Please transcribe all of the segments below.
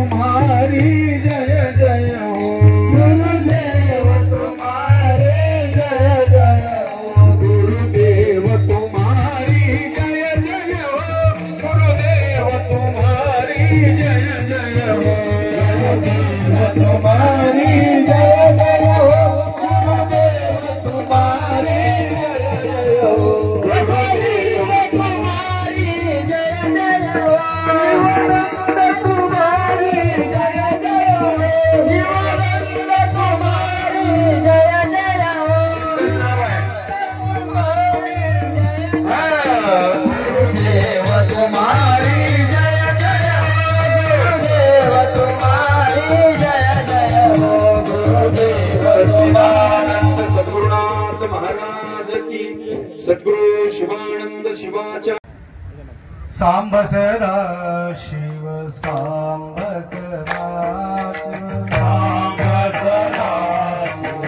तुम्हारी जय जय हो गुरुदेव तुम्हारे जय जय हो गुरुदेव तुम्हारी जय जय हो गुरुदेव तुम्हारी जय जय हो गुरुदेव तुम्हारी जय जय हो गुरुदेव तुम्हारी जय जय हो गुरुदेव तुम्हारी जय जय हो शिवानंद तुम्हारी जय जय हो शिवानंद तुम्हारी जय जय हो गुरुदेव तुम्हारी जय जय हो गुरुदेव तुम्हारी जय जय हो गुरुदेव शिवानंद सद्गुरुनाथ महाराज की सद्गुरु शिवानंद शिवाचा सांब सदा शिव सांब सदा शिव सांब सदा शिव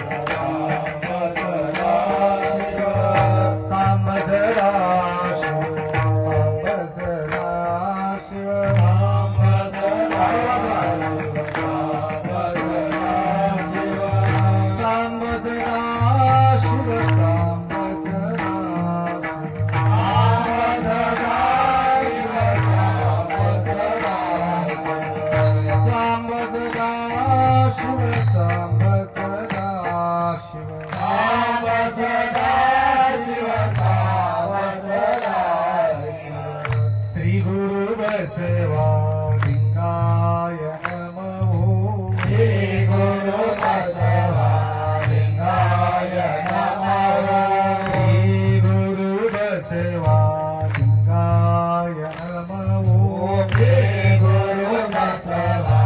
सांब सदा शिव सांब सदा शिव सांब सदा शिव सांब सदा शिव सांब सदा शिव सांब सदा शिव सांब श्री गुरु बसवा लिंगाय नमो श्री गुरु बसवा लिंगाय नमो श्री गुरु बसवा लिंगाय नमो श्री गुरु बसवा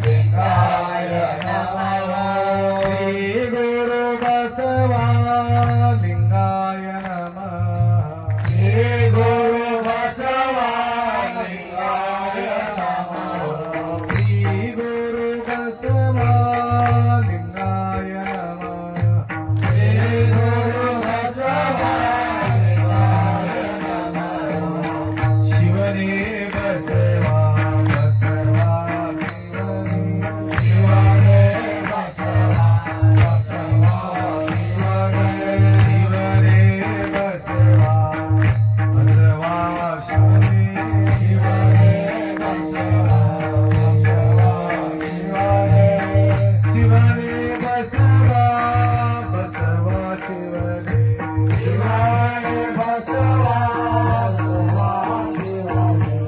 लिंगाय नमो श्री गुरु बसवा लिंगाय नमः श्री गुरु बसवा लिंगाय नमः श्री गुरु बसवा लिंगाय नमः श्री गुरु बसवा लिंगाय नमः शिवने बसवा बसवा शिवने बसवा बसवा शिवने बसवा बसवा शिवने शिवने बसवा बसवा शिवने शिवने बसवा बसवा शिवने शिवने बसवा बसवा शिवने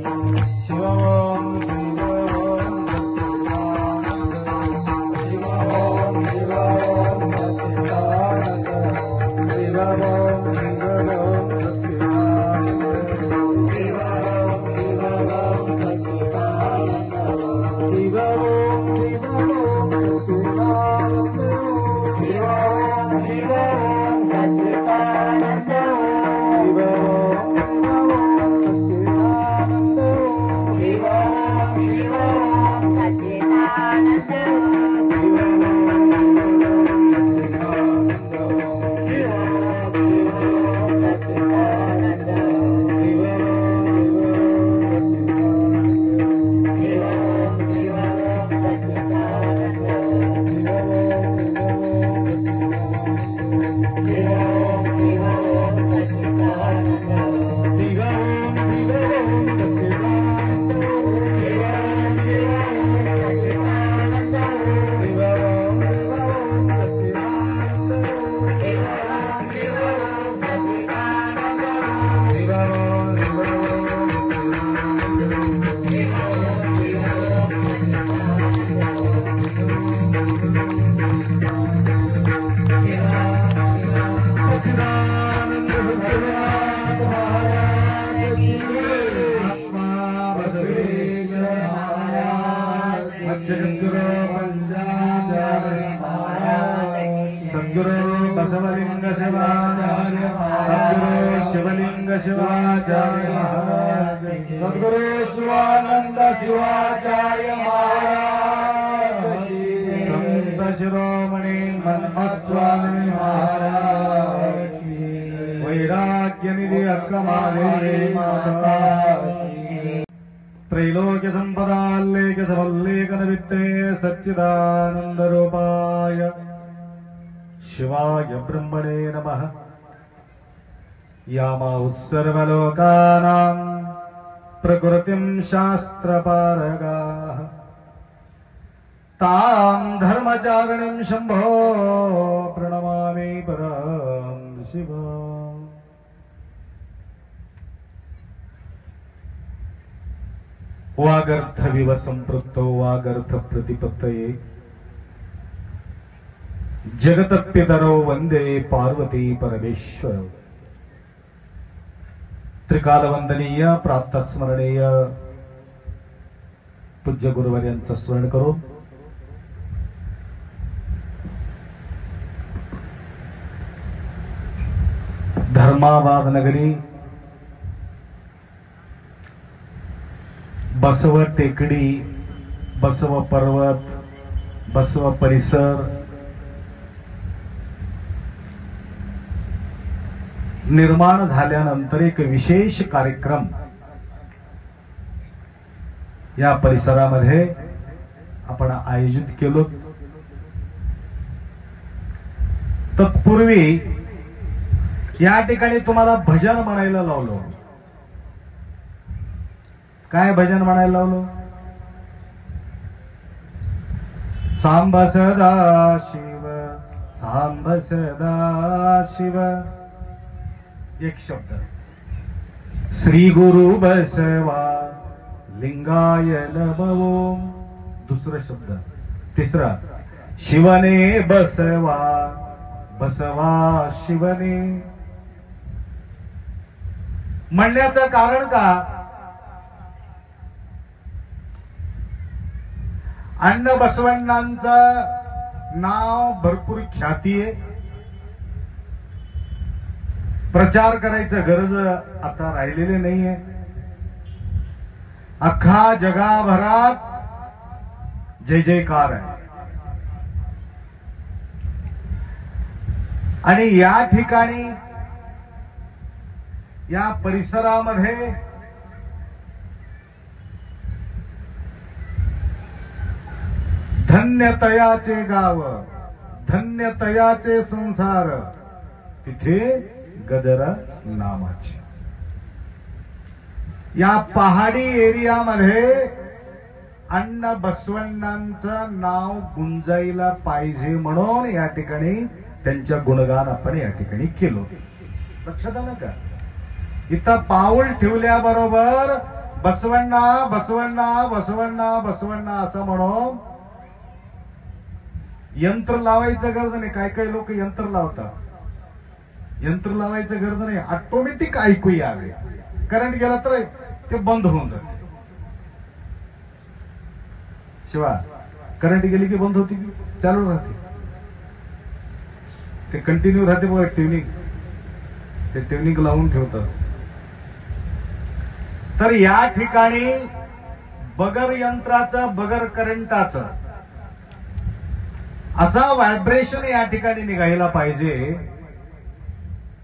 शिवं शिवं सच्चिदानंद शिवं शिवं सच्चिदानंद शिवं शिवं सच्चिदानंद शिवं शिवं सच्चिदानंद शिवं शिवं सच्चिदानंद शिवं शिवं सच्चिदानंद शिवं शिवं सद्गुरु बसवलिंग शिवाचार्य सद्गुरु शिवलिंग शिवाचार्य महाराज सद्गुरु शिवानंद शिवाचार्य महाराज संत शिरोमणि ब्रह्मस्वामी महाराज वैराग्य निधि अक्कमाले माता त्रैलोक्य संपदाल्लेख समल्लेखनवित्ते सच्चिदानन्दरूपाय शिवाय ब्रह्मणे नमः। यामा सर्वलोकानां प्रकृतिं शास्त्रपारगाः तां धर्मचारिणीं शम्भो प्रणमामि परं शिवा। वागर्थविव संपृक्तो वागर्थ प्रतिपत्तये जगतपितरो वंदे पार्वती परमेश्वर। त्रिकालवंदनीय प्रातस्मरणीय पूज्य गुरुवर्यांचं स्मरण करून धर्माबाद नगरी बसव टेकडी बसव पर्वत बसव परिसर निर्माण झाल्यानंतर एक विशेष कार्यक्रम या परिसरामध्ये आपण आयोजित केलो। तत्पूर्वी या ठिकाणी तुम्हाला भजन म्हणायला लावलो। काय भजन म्हणायला लावलो? सांब सदा शिव सांब सदा शिव एक शब्द, श्री गुरु बसवा लिंगाय नमो दुसरा शब्द, तिसरा शिवने बसवा बसवा शिवने। म्हणण्याचं कारण का? अण्ण बसवण्णांचं नाव भरपूर ख्याती आहे। प्रचार करायचं गरज आता राहिलेली नाहीये। अख्खा जगाभरात जय जयकार आहे। आणि या ठिकाणी या परिसरामध्ये धन्यतयाचे गाव धन्यतयाचे संसार तिथे गजरा नामाचे। या पहाडी एरियामध्ये अण्ण बसवण्णांचं नाव गुंजायला पाहिजे म्हणून या ठिकाणी त्यांच्या गुणगान आपण या ठिकाणी केलो। लक्षात आलं का? इथं पाऊल ठेवल्याबरोबर बसवण्णा बसवण्णा बसवण्णा बसवण्णा असं म्हणून यंत्र लावायचं गरज नाही। काय काय लोक यंत्र लावतात, यंत्र लावायचं गरज नाही, ऑटोमॅटिक ऐकू यावे। करंट गेला तर ते बंद होऊन जाते। शिवा करंट गेली की बंद होती की चालू राहते? ते कंटिन्यू राहते बघा। ट्युनिंग ते ट्युनिंग लावून ठेवतात। तर या ठिकाणी बगर यंत्राचं बगर करंटाचं असा व्हायब्रेशन या ठिकाणी निघायला पाहिजे।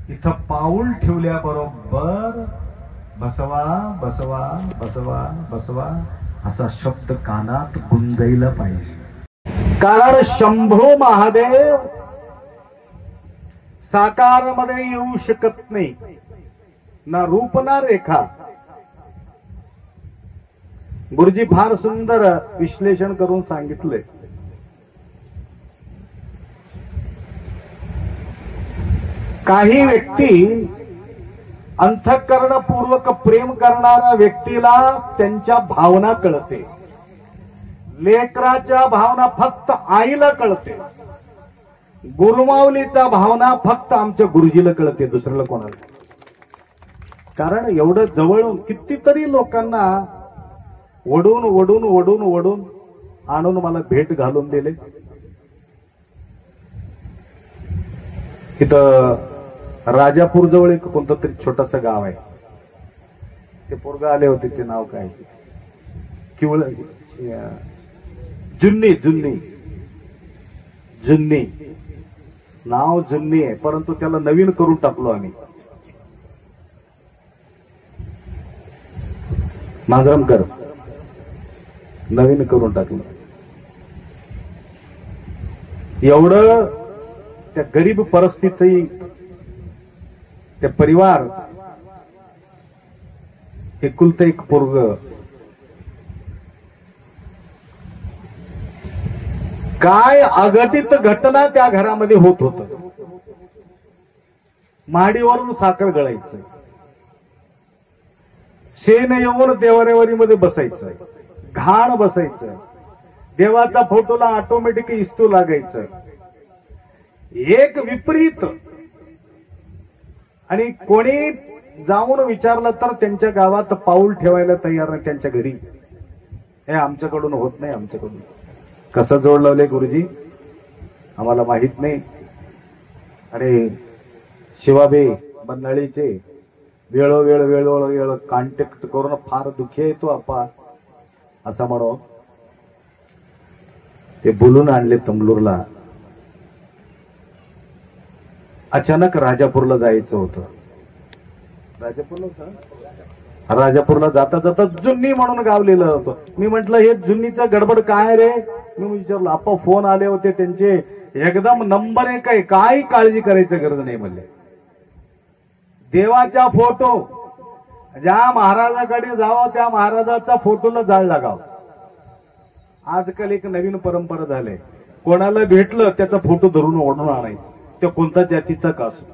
इथं पाऊल ठेवल्याबरोबर बसवा बसवा बसवा बसवा असा शब्द कानात गुंजायला पाहिजे। कारण शंभो महादेव साकारमध्ये येऊ शकत नाही, ना रूप ना रेखा। गुरुजी फार सुंदर विश्लेषण करून सांगितले। काही व्यक्ती अंतःकरणपूर्वक प्रेम करणाऱ्या व्यक्तीला त्यांच्या भावना कळते। लेकराच्या भावना फक्त आईला कळते। गुरुमाऊलीचा भावना फक्त आमच्या गुरुजीला कळते, दुसऱ्याला कोणाला। कारण एवढं जवळून कितीतरी लोकांना वडून वडून वडून वडून आणून मला भेट घालून दिले। इथं राजापूर जवळ एक कोणतं तरी छोटस गाव आहे। ते पोरगा आले होते, ते नाव काय किवळ जुन्नी जुन्नी जुन्नी नाव जुन्नी आहे, परंतु त्याला नवीन करून टाकलो आम्ही मांजरमकर। नवीन करून टाकलं. एवढं त्या गरीब परिस्थिती, त्या परिवार, एकुलतं एक पोरग, काय अघटित घटना त्या घरामध्ये होत होत. महाडीवरून साखर गळायचं, शेण येऊन देवारेवारीमध्ये बसायचं, घाण बसायचं, देवाचा फोटोला ऑटोमॅटिक इस्तू लागायचं. एक विपरीत. आणि कोणी जाऊन विचारलं तर त्यांच्या गावात पाऊल ठेवायला तयार नाही. त्यांच्या घरी हे आमच्याकडून होत नाही, आमच्याकडून. कसं जोड लावले गुरुजी आम्हाला माहित नाही. अरे शिवाबे बंदाळीचे वेळोवेळ कॉन्टॅक्ट करून फार दुःखी येतो आपा असं म्हणून ते बोलून आणले तंगलूरला. अचानक राजापूरला जायचं होतं. राजापूरला जाता जाता जुन्नी म्हणून गावलेलं होतं. मी म्हंटल हे जुन्नीचं गडबड काय रे. मी विचारलं. आपा फोन आले होते त्यांचे, एकदम नंबर 1 आहे, काही काळजी करायची गरज नाही म्हणले. देवाचा फोटो ज्या महाराजाकडे जावं त्या महाराजाचा फोटोला जाळ लागाव. आजकाल एक नवीन परंपरा झाली, कोणाला भेटलं त्याचा फोटो धरून ओढून आणायचं. तो कोणता जातीचा का असो,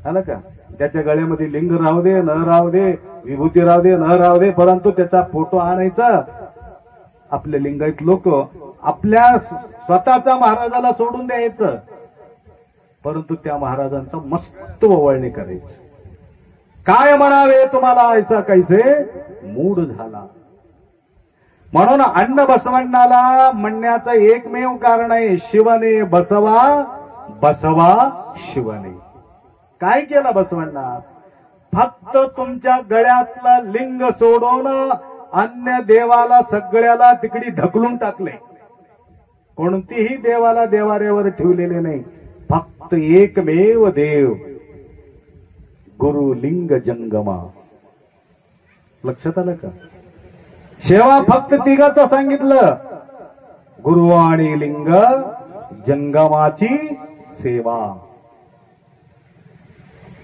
आलं का. त्याच्या गळ्यामध्ये लिंग राहू दे न राहू दे, विभूती राहू दे न राहू दे, परंतु त्याचा फोटो आणायचा. आपले लिंगायत लोक आपल्या स्वतःचा महाराजाला सोडून द्यायचं, परंतु त्या महाराजांचा मस्त ओवाळणी करायचं. काय म्हणावे तुम्हाला ऐसा कैसे मूड झाला. म्हणून अण्ण बसवण्णाला म्हणण्याचं एकमेव कारण आहे, शिवने बसवा, बसवा शिवने. काय केलं बसवण्णा. फक्त तुमच्या गळ्यातलं लिंग सोडून अन्य देवाला सगळ्याला तिकडी ढकलून टाकले. कोणतीही देवाला देवाऱ्यावर ठेवलेले नाही. फक्त एकमेव देव गुरु लिंग जंगमा. लक्षात आलं का. सेवा फक्त तिघाचं सांगितलं, गुरु आणि लिंग जंगमाची सेवा.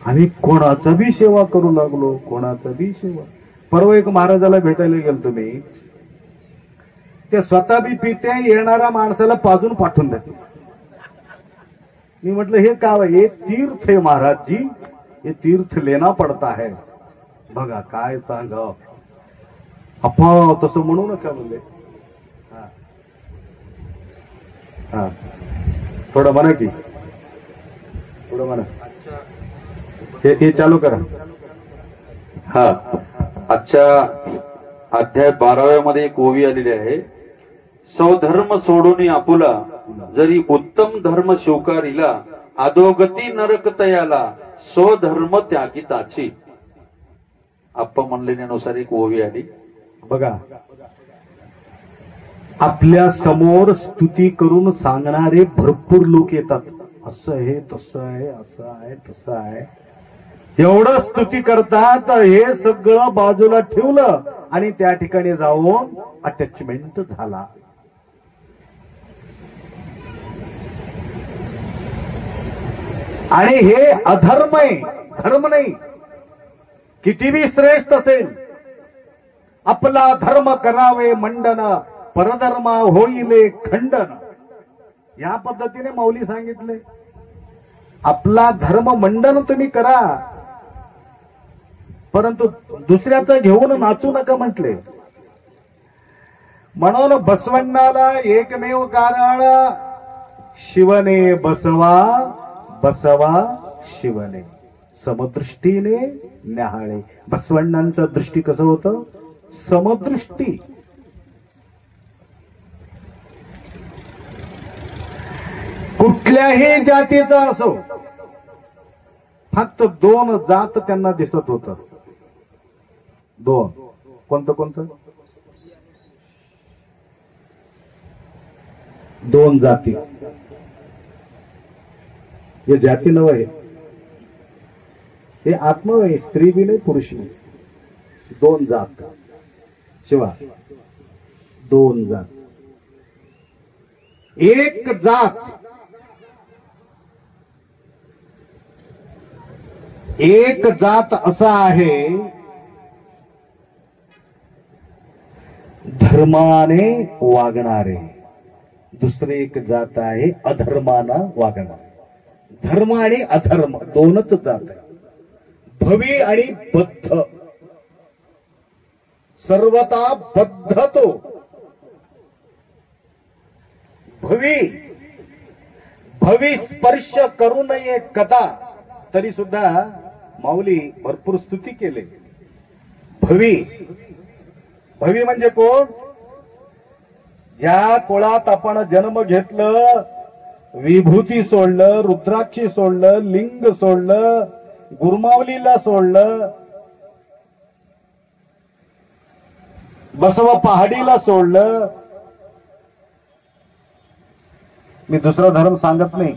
आणि कोणाचा बी सेवा करू लागलो, कोणाचा बी सेवा. परवा एक महाराजाला भेटायला गेलो तुम्ही, ते स्वतः बी पिते, येणाऱ्या माणसाला पाजून पाठवून देते. मी म्हटलं हे काय, हे तीर्थ है महाराज जी, ये तीर्थ लेना पडता है. बघा काय सांगा अप्पा, तसं म्हणू नका म्हणले. हा थोडं म्हणा की, थोडं म्हणा. हे चालू करा. हा आजच्या अध्याय 12व्या मध्ये एक ओवी आलेली आहे. स्वधर्म सोडून आपुला, जरी उत्तम धर्म स्वीकारिला, अधोगती नरक तयाला, स्वधर्म त्यागिताची. आपण म्हणलेल्यानुसार एक ओवी आली. बघा, आपल्या समोर स्तुती करून सांगणारे भरपूर लोक येतात. असं आहे, तसं आहे, असं आहे, तसं आहे. एवढं स्तुती करतात, हे सगळं बाजूला ठेवलं आणि त्या ठिकाणी जाऊन अटॅचमेंट झाला. आणि हे अधर्म आहे, धर्म नाही. कितीही श्रेष्ठ असेल, आपला धर्म करावे मंडन, परधर्म होईले खंडन. या पद्धतीने मौली सांगितले. आपला धर्म मंडन तुम्ही करा, परंतु दुसऱ्याचं घेऊन नाचू नका म्हटले. म्हणून बसवण्णाला एकमेव कारण, शिवने बसवा, बसवा शिवने. समदृष्टीने न्याहाळे. बसवण्णांचं दृष्टी कसं होतं, समदृष्टी. कुठल्याही जातीचा असो, फक्त 2 जात त्यांना दिसत होत. 2 कोणतं कोणतं, 2 जाती. हे जाती नव आहे, हे आत्मा आहे. स्त्री बी नाही, पुरुष नाही. 2 जात शिवा. दोन जात. एक जात, एक जात असा आहे धर्माने वागणारे, दुसरे एक जात आहे अधर्मानं वागणारे. धर्म आणि अधर्म दोनच जात आहे. भवी आणि बद्ध, सर्वता बद्ध तो. भवी भवी स्पर्श करू नये कदा, तरी सुद्धा माऊली भरपूर स्तुती केले. भवी भवी म्हणजे कोण? ज्या कुळात आपण जन्म घेतलं, विभूती सोडलं, रुद्राक्षी सोडलं, लिंग सोडलं, गुरमावलीला सोडलं, बसव पहाडीला सोडलं. मी दुसरा धर्म सांगत नाही,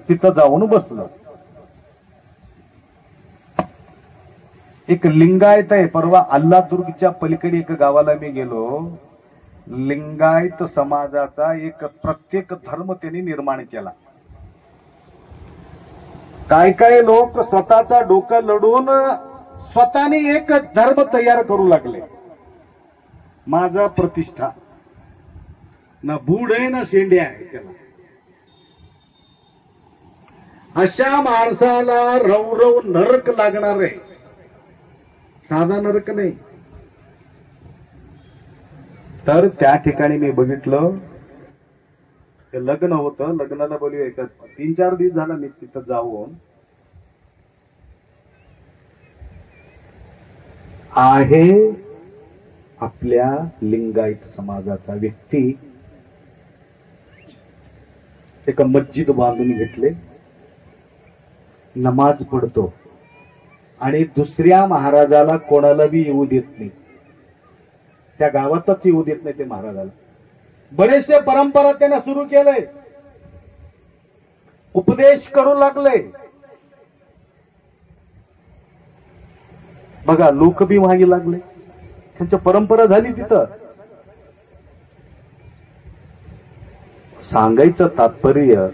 तिथं जाऊन बसलं. एक लिंगायत आहे. परवा अल्लादुर्गच्या पलीकडे एक गावाला मी गेलो. लिंगायत समाजाचा एक प्रत्येक धर्म त्यांनी निर्माण केला. काय काय लोक स्वतःचा डोकं लढून स्वतःने एक धर्म तयार करू लागले. माझा प्रतिष्ठा ना बूड आहे ना शेंडे आहे त्याला. अशा माणसाला रवरव नरक लागणार आहे, साधा नरक नाही. तर त्या ठिकाणी मी बघितलं, ते लग्न होतं. लग्नाला बोलूया का 3-4 दिवस झाला मी तिथं जाऊन. आहे आपल्या लिंगायत समाजाचा व्यक्ती एका मस्जिद बांधून घेतले, नमाज पडतो आणि दुसऱ्या महाराजाला कोणाला बी येऊ देत नाही. त्या गावातच येऊ देत नाही ते महाराजाला. बरेचसे परंपरा त्यांना सुरू केले, उपदेश करू लागले. बघा लोक बी मागे लागले, त्यांच्या परंपरा झाली तिथं. सांगायचं तात्पर्य,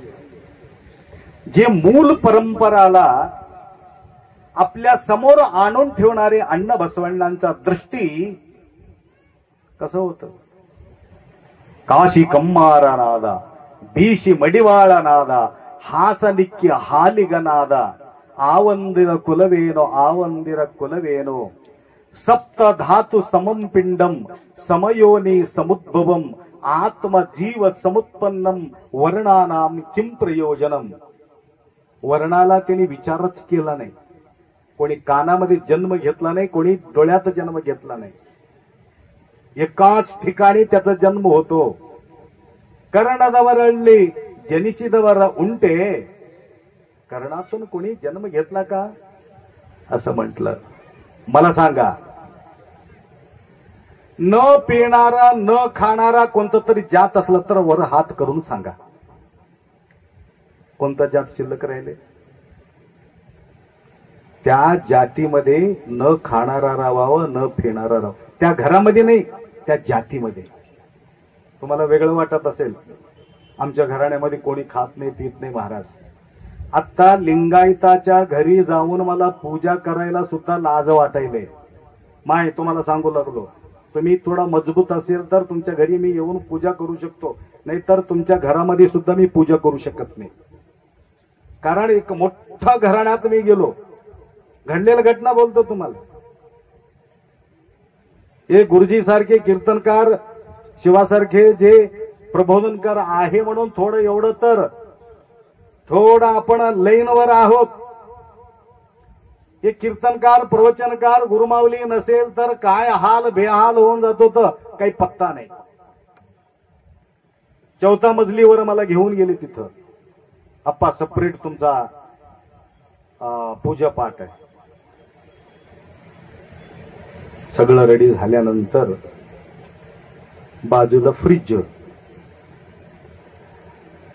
जे मूल परंपराला आपल्या समोर आणून ठेवणारे अण्णा बसवण्णांचा दृष्टी कसं होतं. काशी कम्मारा नादा, भीशी मडिवाಳ नादा, हासनिक्य हालिगनादा, आವಂದಿರ ಕುಲವೇನೋ ಆವಂದಿರ ಕುಲವೇನೋ, ಸಪ್ತ ಧಾತು ಸಮಂ ಪಿಂಡಂ ಸಮಯೋನಿ ಸಮುದ್ಭವಂ ಆತ್ಮ ಜೀವ ಸಮುತ್ಪನ್ನಂ ವರ್ಣಾನಾಂ किं प्रयोजनम. वर्णाला त्यांनी विचारच केला नाही. कोणी कानामध्ये जन्म घेतला नाही, कोणी डोळ्यात जन्म घेतला नाही. एकाच ठिकाणी त्याचा जन्म होतो. कर्णदवरळली जनिसिदवर उंटे, कर्णातून कोणी जन्म घेतला का असं म्हटलं. मला सांगा, न पिणारा न खाणारा कोणतं तरी जात असलं तर वर हात करून सांगा, कोणता जात शिल्लक राहिले? त्या जातीमध्ये न खाणारा राहावं, न पिणारा राहावं. त्या घरामध्ये नाही, त्या जातीमध्ये. तुम्हाला वेगळं वाटत असेल, आमच्या घराण्यामध्ये कोणी खात नाही पित नाही महाराज. आता लिंगायताच्या घरी जाऊन मला पूजा करायला सुद्धा लाज वाटायले. माय तुम्हाला सांगू लागलो, तुम्ही थोडा मजबूत असेल तर तुमच्या घरी मी येऊन पूजा करू शकतो, नाहीतर तुमच्या घरामध्ये सुद्धा मी पूजा करू शकत नाही. कारण एक मोठ्या घराण्यात मी गेलो, घडलेल्या घटना बोलतो तुम्हाला. हे गुरुजी सारखे कीर्तनकार, शिवासारखे जे प्रबोधनकार आहे म्हणून थोडं एवढं तर थोडं आपण लाईनवर आहोत. हे कीर्तनकार, प्रवचनकार, गुरुमावली नसेल तर काय हाल बेहाल होऊन जातो, तर काही पत्ता नाही. 4थ्या मजलीवर मला घेऊन गेले. तिथं अप्पा सेपरेट तुमचा पूजा पाठ आहे. सगळं रेडी झाल्यानंतर बाजूला फ्रीज,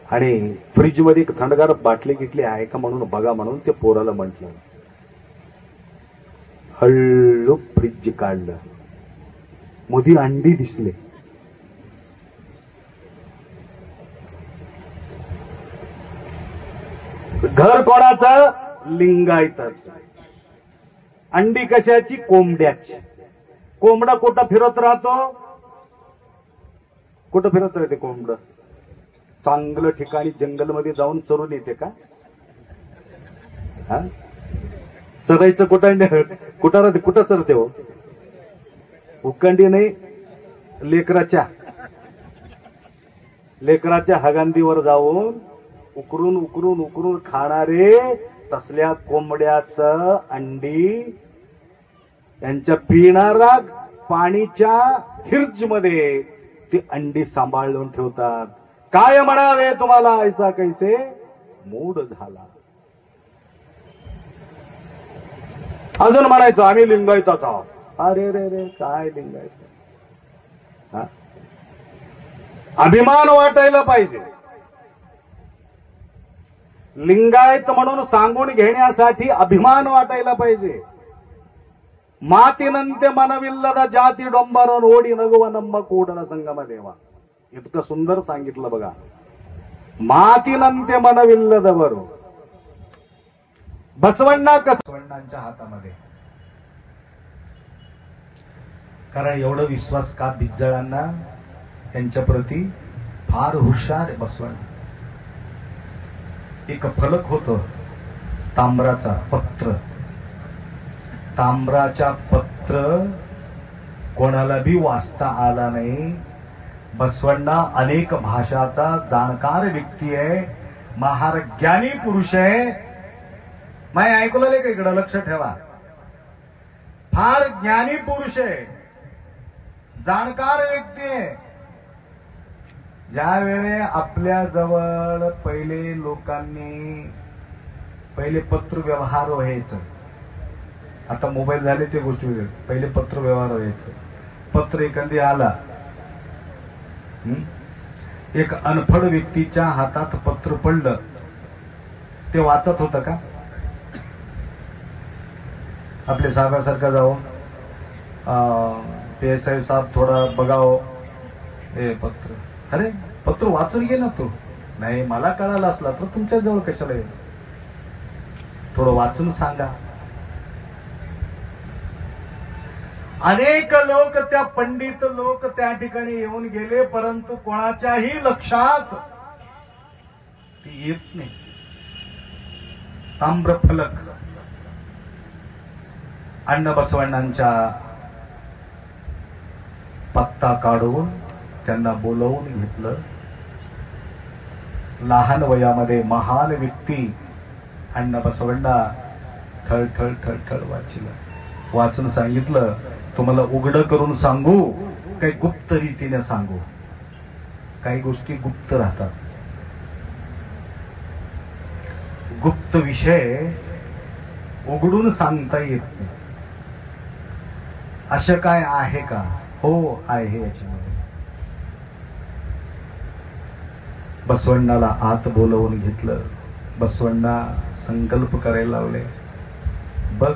आणि फ्रीज मध्ये एक थंडगार बाटली गिटली आहे का म्हणून बघा म्हणून ते पोराला म्हटलं. हळू फ्रीज काढलं, मध्ये अंडी दिसले. घर कोणाचं? लिंगायताचं. अंडी कशाची? कोंबड्याची. कोंबडा कुठं फिरत राहतो? कुठं फिरत राहते कोंबड? चांगलं ठिकाणी जंगलमध्ये जाऊन चरून येते का? हा? चरायचं कुठं? कुठं राहते? कुठं चरते हो? उकंडी नाही, लेकराच्या हगांदीवर जाऊन उकरून उकरून उकरून खाणारे तसल्या कोंबड्याचं अंडी त्यांच्या पिणारा पाणीच्या फ्रिज मध्ये ती अंडी सांभाळून ठेवतात. काय म्हणावे तुम्हाला? ऐसा कैसे मूड झाला. अजून म्हणायचं आम्ही लिंगायतच आहोत. अरे रे रे, काय लिंगायत? अभिमान वाटायला पाहिजे. लिंगायत म्हणून सांगून घेण्यासाठी अभिमान वाटायला पाहिजे. मातीनंते मनविಲ್ಲದ ಜಾತಿ ಡೊಂಬರನ್ ಓಡಿ ನಗುವ ನಮ್ಮ ಕೂಡಲ ಸಂಗಮ ದೇವ. इतकं सुंदर सांगितलं बघा. मातीनंते मनविಲ್ಲದವರು बसवण्णांच्या हातामध्ये. कारण एवढं विश्वास का बिज्जळांना त्यांच्या प्रती फार हुशार आहे बसवण्ण. एक फलक होतं तांब्राचा पत्र. तांब्राच्या पत्र कोणाला बी वाचता आला नाही. बसवण्णा अनेक भाषाचा जाणकार व्यक्ती आहे. महार ज्ञानी पुरुष आहे. मैं ऐकलं का? इकडं लक्ष ठेवा. फार ज्ञानी पुरुष आहे, जाणकार व्यक्ती आहे. ज्या वेळे आपल्या जवळ पहिले पत्र व्यवहार व्हायचं. आता मोबाईल झाले ते गोष्टी वेगळी. पहिले पत्र व्यवहार व्हायचं. पत्र एखादी आला, एक अनफड व्यक्तीच्या हातात पत्र पडलं, ते वाचत होतं का? आपले साहेबासारखा जाऊन PSI साहेब थोडा बघाव हे पत्र. अरे पत्र वाचून घे ना तू. नाही मला कळालं असला तर तुमच्या जवळ कशाला येईल? थोडं वाचून सांगा. अनेक लोक, त्या पंडित लोक त्या ठिकाणी येऊन गेले, परंतु कोणाच्याही लक्षात ती येत नाही. ताम्रफलक. अण्णा बसवण्णांच्या पत्ता काढून त्यांना बोलवून घेतलं. लहान वयामध्ये महान व्यक्ती अण्णा बसवण्णा थळथळ थळथळ वाचून सांगितलं, तुम्हाला उघड करून सांगू काही गुप्त रीतीने सांगू? काही गोष्टी गुप्त राहतात. गुप्त विषय उघडून सांगता येत नाही. असं काय आहे का? हो आहे याच्यामध्ये. बसवण्णाला आत बोलवून घेतलं. बसवण्णा संकल्प करायला लावले. बघ,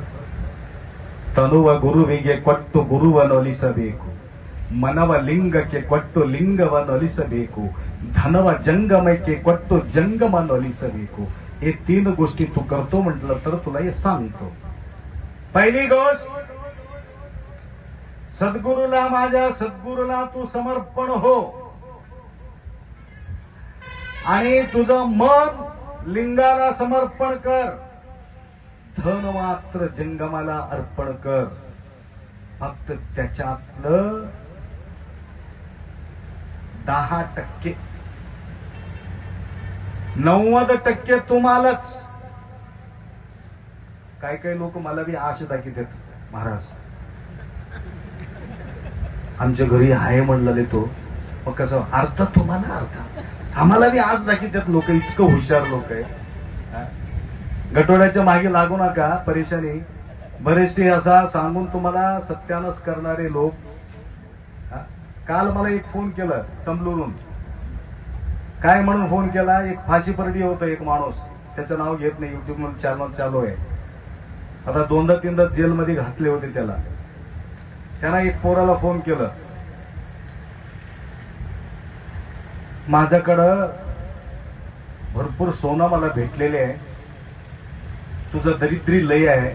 तनुव गुरुविगे ಕೊಟ್ಟು ಗುರುವನೊಲಿಸಬೇಕು, ಮನವ ಲಿಂಗಕ್ಕೆ ಕೊಟ್ಟು ಲಿಂಗವನ್ನೊಲಿಸಬೇಕು, धनव जंगमಕ್ಕೆ ಕೊಟ್ಟು जंगमನ್ನೊಲಿಸಬೇಕು. हे 3 गोष्टी तू करतो म्हटलं तर तुला हे सांगतो. पहिली गोष्ट, सद्गुरूला, माझ्या सद्गुरूला तू समर्पण हो आणि तुझं मन लिंगाला समर्पण कर. धन मात्र जंगमाला अर्पण कर. फक्त त्याच्यातलं 10%, 90% तुम्हालाच. काही लोक मला बी आश दाखवतात, महाराज आमच्या घरी आहे म्हणलं तो, मग कसं अर्थ तुम्हाला अर्थ आम्हाला बी आज दाखवतात लोक. इतकं हुशार लोक आहे. गटोड्याच्या मागे लागू नका, परेशानी. बरेचसे असा सांगून तुम्हाला सत्यानाश करणारे लोक. काल मला एक फोन केलं तमलूरून. काय म्हणून फोन केला? एक फाशी परडी होतं एक माणूस, त्याचं नाव घेत नाही, युट्यूब मध्ये चॅनल चालू आहे. आता 2दा-3दा जेलमध्ये घातले होते त्याला. त्यांना एक पोराला फोन केलं, माझ्याकडं भरपूर सोनं मला भेटलेले आहे, तुझं दरिद्री लय आहे,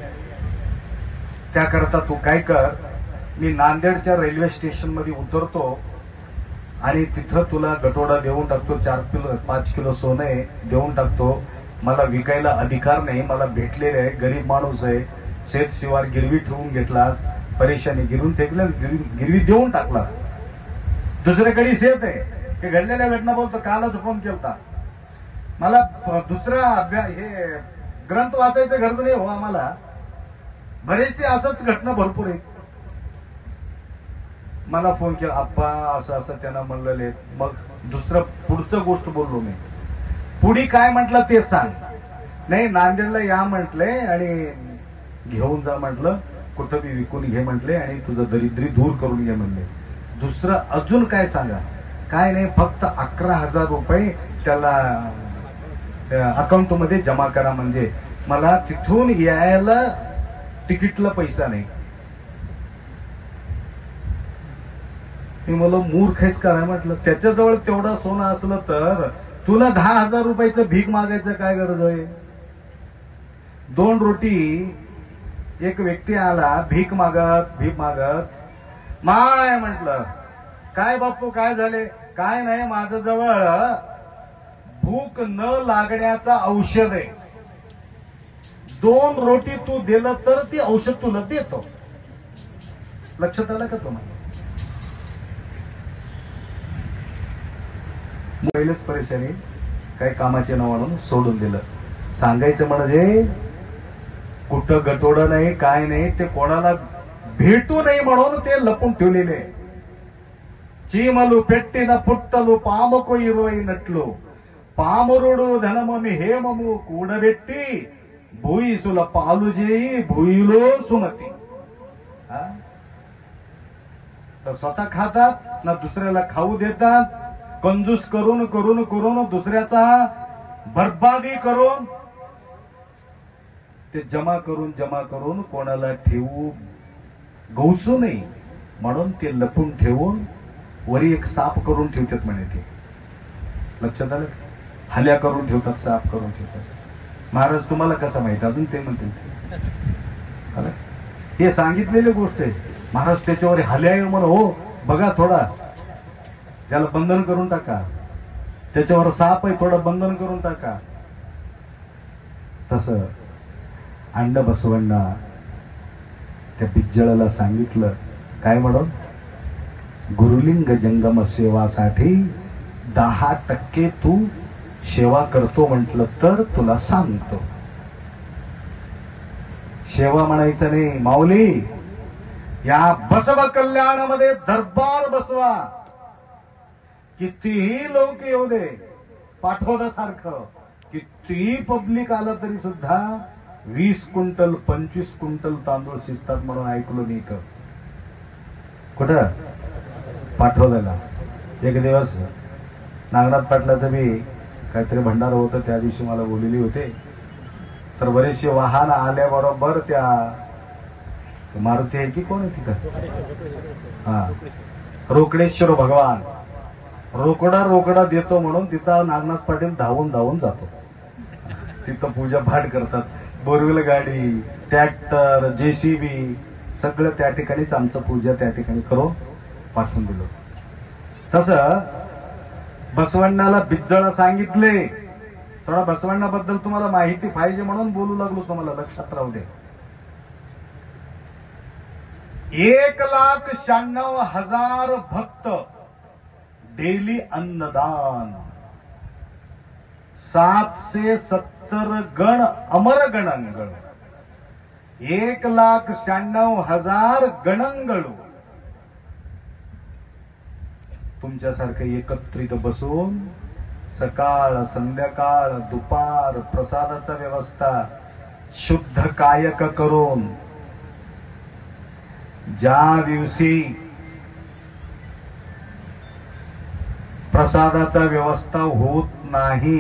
त्याकरता तू काय कर, मी नांदेडच्या रेल्वे स्टेशन मध्ये उतरतो आणि तिथं तुला गटोडा देऊन टाकतो, 5 किलो सोने देऊन टाकतो. मला विकायला अधिकार नाही, मला भेटलेले आहे, गरीब माणूस आहे, शेत शिवार गिरवी ठेवून घेतलास, परेशानी गिरून फेकल्या, गिरवी देऊन टाकला. दुसऱ्याकडे शेत आहे, हे घडलेल्या घटना बोलतो, कालच फोन केलता मला, दुसरा हे ग्रंथ वाचायचं गरज नाही हो आम्हाला, बरेचसे असंच घटना भरपूर आहेत. मला फोन केला, आप्पा असं असं त्यांना म्हणलेले. मग दुसरं पुढचं गोष्ट बोललो मी, पुढी काय म्हटलं ते सांग. नाही नांदेडला या म्हटलंय आणि घेऊन जा म्हटलं, कुठं बी विकून घे म्हटले आणि तुझं दरिद्री दूर करून घे म्हणले. दुसरं अजून काय सांगा, काय नाही, फक्त 11,000 रुपये त्याला अकाउंटमध्ये जमा करा, म्हणजे मला तिथून यायला तिकीटला पैसा नाही. मी मला मूर्खेच करा म्हटलं, त्याच्याजवळ तेवढा सोनं असलं तर तुला 10,000 रुपयाचं भीक मागायचं काय गरज आहे. 2 रोटी एक व्यक्ती आला भीक मागत माय म्हटलं, काय बापू काय झाले, काय नाही, माझं जवळ भूक न लागण्याचा औषध आहे, 2 रोटी तू दिलं तर ती औषध तुला देतो. लक्षात आलं का तुम्हाला. पहिलेच परेशानी, काही कामाचे नावानं सोडून दिलं. सांगायचं म्हणजे कुठं गटोडं नाही, काय नाही, ते कोणाला भेटू नये म्हणून ते लपून ठेवलेले. चीमलू पेट्टिन पुट्टलू पामको 20 नटलो, పామురుడు ధనమమి హేమము కూడబెట్టి భూయిసుల పాలు చేయి भुईलो सुमती. तर स्वतः खातात ना दुसऱ्याला खाऊ देतात, कंजूस करून करून करून दुसऱ्याचा बर्बादी करून ते जमा करून कोणाला ठेवू गवसू नाही म्हणून ते लपून ठेवून वरी एक साफ करून ठेवतात म्हणे. ते लक्षात आलं, हल्या करून ठेवतात, साफ करून ठेवतात. महाराज तुम्हाला कसं माहिती, अजून ते म्हणतील हे सांगितलेली गोष्ट आहे. महाराज त्याच्यावर हल्या म्हण, हो बघा थोडा त्याला बंधन करून टाका, त्याच्यावर साप आहे थोडं बंधन करून टाका. तसं अंड बसवण्णा त्या बिज्जळाला सांगितलं काय म्हणून, गुरुलिंग जंगम सेवासाठी 10% तू सेवा करतो म्हटलं तर तुला सांगतो. सेवा म्हणायचं नाही, माऊली या बसव कल्याणामध्ये दरबार बसवा, कितीही लोक येऊ दे, पाठवण्यासारखं कितीही पब्लिक आलं तरी सुद्धा 20 क्विंटल 25 क्विंटल तांदूळ शिजतात म्हणून ऐकलो मी. इथं कुठं पाठवलेला एक दिवस नागनाथ पाटलाचं मी काहीतरी भंडार होतं, त्या दिवशी मला बोललेली होते. तर बरेचसे वाहन आल्याबरोबर त्या मारुती आहे की कोण आहे तिथं, रोकडेश्वर भगवान रोकडा देतो म्हणून तिथं नागनाथ पाटील धावून जातो. तिथं पूजा पाठ करतात, बोरवेल गाडी, ट्रॅक्टर, JCB सगळं त्या ठिकाणीच आमचं पूजा त्या ठिकाणी करून पाठवून दिलं. तसं बसवण्णाला बिज्जळ सांगितले. थोडा बसवण्णाबद्दल तुम्हाला माहिती पाहिजे म्हणून बोलू लागलो, तुम्हाला लक्षात राहू दे. 1,96,000 भक्त डेली अन्नदान, 770 गण अमर गणंगळ, 1,96,000 गणंगळू तुमच्यासारखं एकत्रित बसून सकाळ संध्याकाळ दुपार प्रसादाचा व्यवस्था शुद्ध कायक करून, ज्या दिवशी प्रसादाचा व्यवस्था होत नाही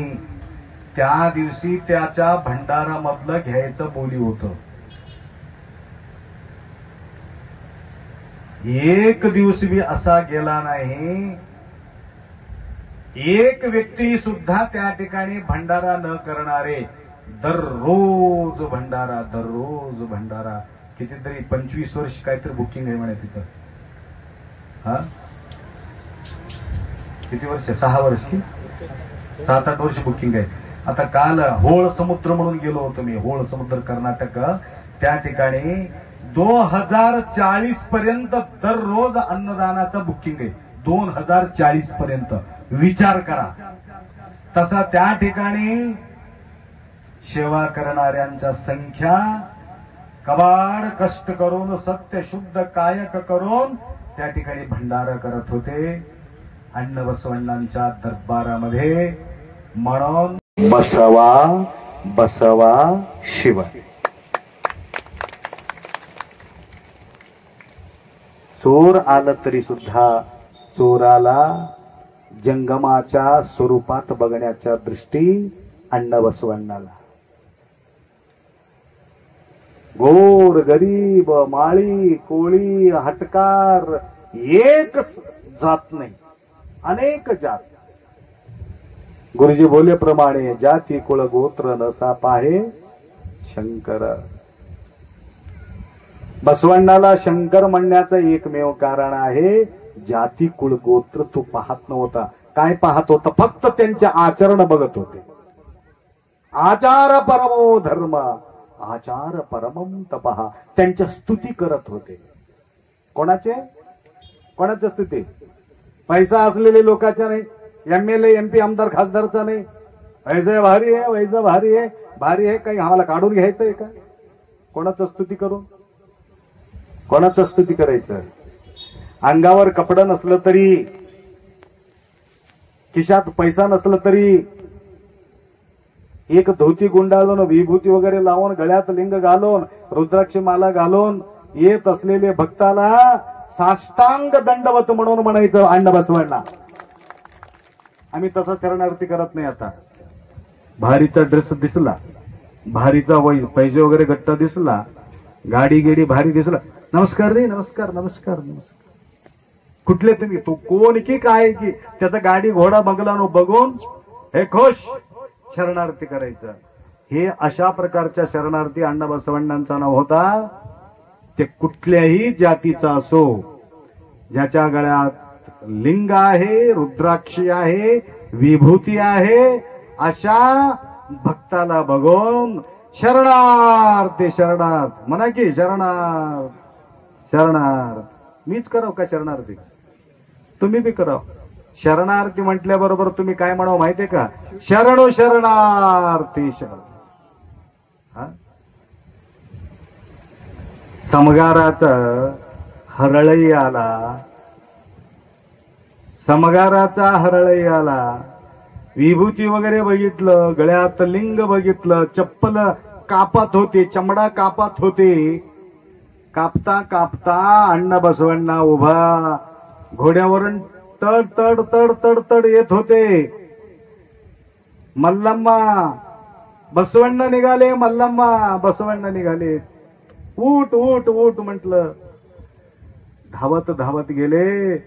त्या दिवशी त्याच्या भंडारामधलं घ्यायचं बोली होतं. एक दिवस बी असा गेला नाही, एक व्यक्ती सुद्धा त्या ठिकाणी भंडारा न करणारे दररोज भंडारा, दररोज भंडारा. कितीतरी 25 वर्ष काहीतरी बुकिंग आहे म्हणे तिथं. हा, किती वर्ष? 6 वर्ष की 7-8 वर्ष बुकिंग आहे. आता काल होळ समुद्र म्हणून गेलो होतो मी, होळ समुद्र कर्नाटक. त्या ठिकाणी 2040 पर्यंत दररोज अन्नदानाचं बुकिंग आहे. 2040 पर्यंत विचार करा. तसा त्या ठिकाणी सेवा करणाऱ्यांच्या संख्या, कबाड कष्ट करून, सत्य शुद्ध कायक करून त्या ठिकाणी भंडारा करत होते अण्ण बसवण्णांच्या दरबारामध्ये. म्हणून बसवा बसवा शिव. चोर आलं तरी सुद्धा चोराला जंगमाच्या स्वरूपात बघण्याच्या दृष्टी अण्ण बसवण्णाला. गोर गरीब, माळी कोळी, हटकार एक जात नाही, अनेक जात. गुरुजी बोलेप्रमाणे जाती कुळ गोत्र नसा पाहे शंकर. बसवण्णाला शंकर म्हणण्याचं एकमेव कारण आहे, जाती कुळ गोत्र तो पाहत नव्हता. काय पाहत होता? फक्त त्यांचे आचरण बघत होते. आचार परमो धर्म, आचार परमम तपहा. त्यांच्या स्तुती करत होते. कोणाचे? कोणाच्या स्तुती? पैसा असलेले लोकांच्या नाही, एमएलए एमपी आमदार खासदारचा नाही. वैज भारी आहे, वैज भारी आहे, भारी आहे. काही आम्हाला काढून घ्यायचंय का? कोणाचं स्तुती करू? कोणाचं स्तुती करायचं? अंगावर कपडं नसलं तरी, खिशात पैसा नसलं तरी, एक धोती गुंडाळून, विभूती वगैरे लावून, गळ्यात लिंग घालून, रुद्राक्ष माला घालून येत असलेले भक्ताला साष्टांग दंडवत म्हणून म्हणायचं अण्ण बसवण्णा. आम्ही तसा शरणार्थी करत नाही. आता भारीचा ड्रेस दिसला, भारीचा पैसे वगैरे गट्ट दिसला, गाडी गेडी भारी दिसला, नमस्कार रे, नमस्कार नमस्कार नमस्कार. कुठले तुम्ही? तो कोण की काय की? त्याचा गाडी घोडा बंगला बघून हे खुश शरणार्थी करायचं. हे अशा प्रकारच्या शरणार्थी अण्ण बसवण्णांचा नाव होता. ते कुठल्याही जातीचा असो, ज्याच्या गळ्यात लिंग आहे, रुद्राक्षी आहे, विभूती आहे, अशा भक्ताला बघून शरणार्थी, शरणार्थ म्हणा की शरणार्थ, शरणार्थ. मीच कराव का शरणार्थी? तुम्ही बी कराव. शरणार्थी म्हटल्याबरोबर तुम्ही काय म्हणावं माहितीये का? शरणो शरणार्थी शरण. समगाराचं हरळई आला, समगाराचा हरळई आला, विभूती वगैरे बघितलं, गळ्यात लिंग बघितलं, चप्पल कापत होते, चमडा कापत होते. कापता कापता अण्ण बसवण्णा उभा घोड्यावरून तड तड तड तड तड येत होते. मल्लम्मा बसवण्णा निघाले, मल्लम्मा बसवण्णा निघाले. उठ उठ उठ म्हटलं. धावत धावत गेले.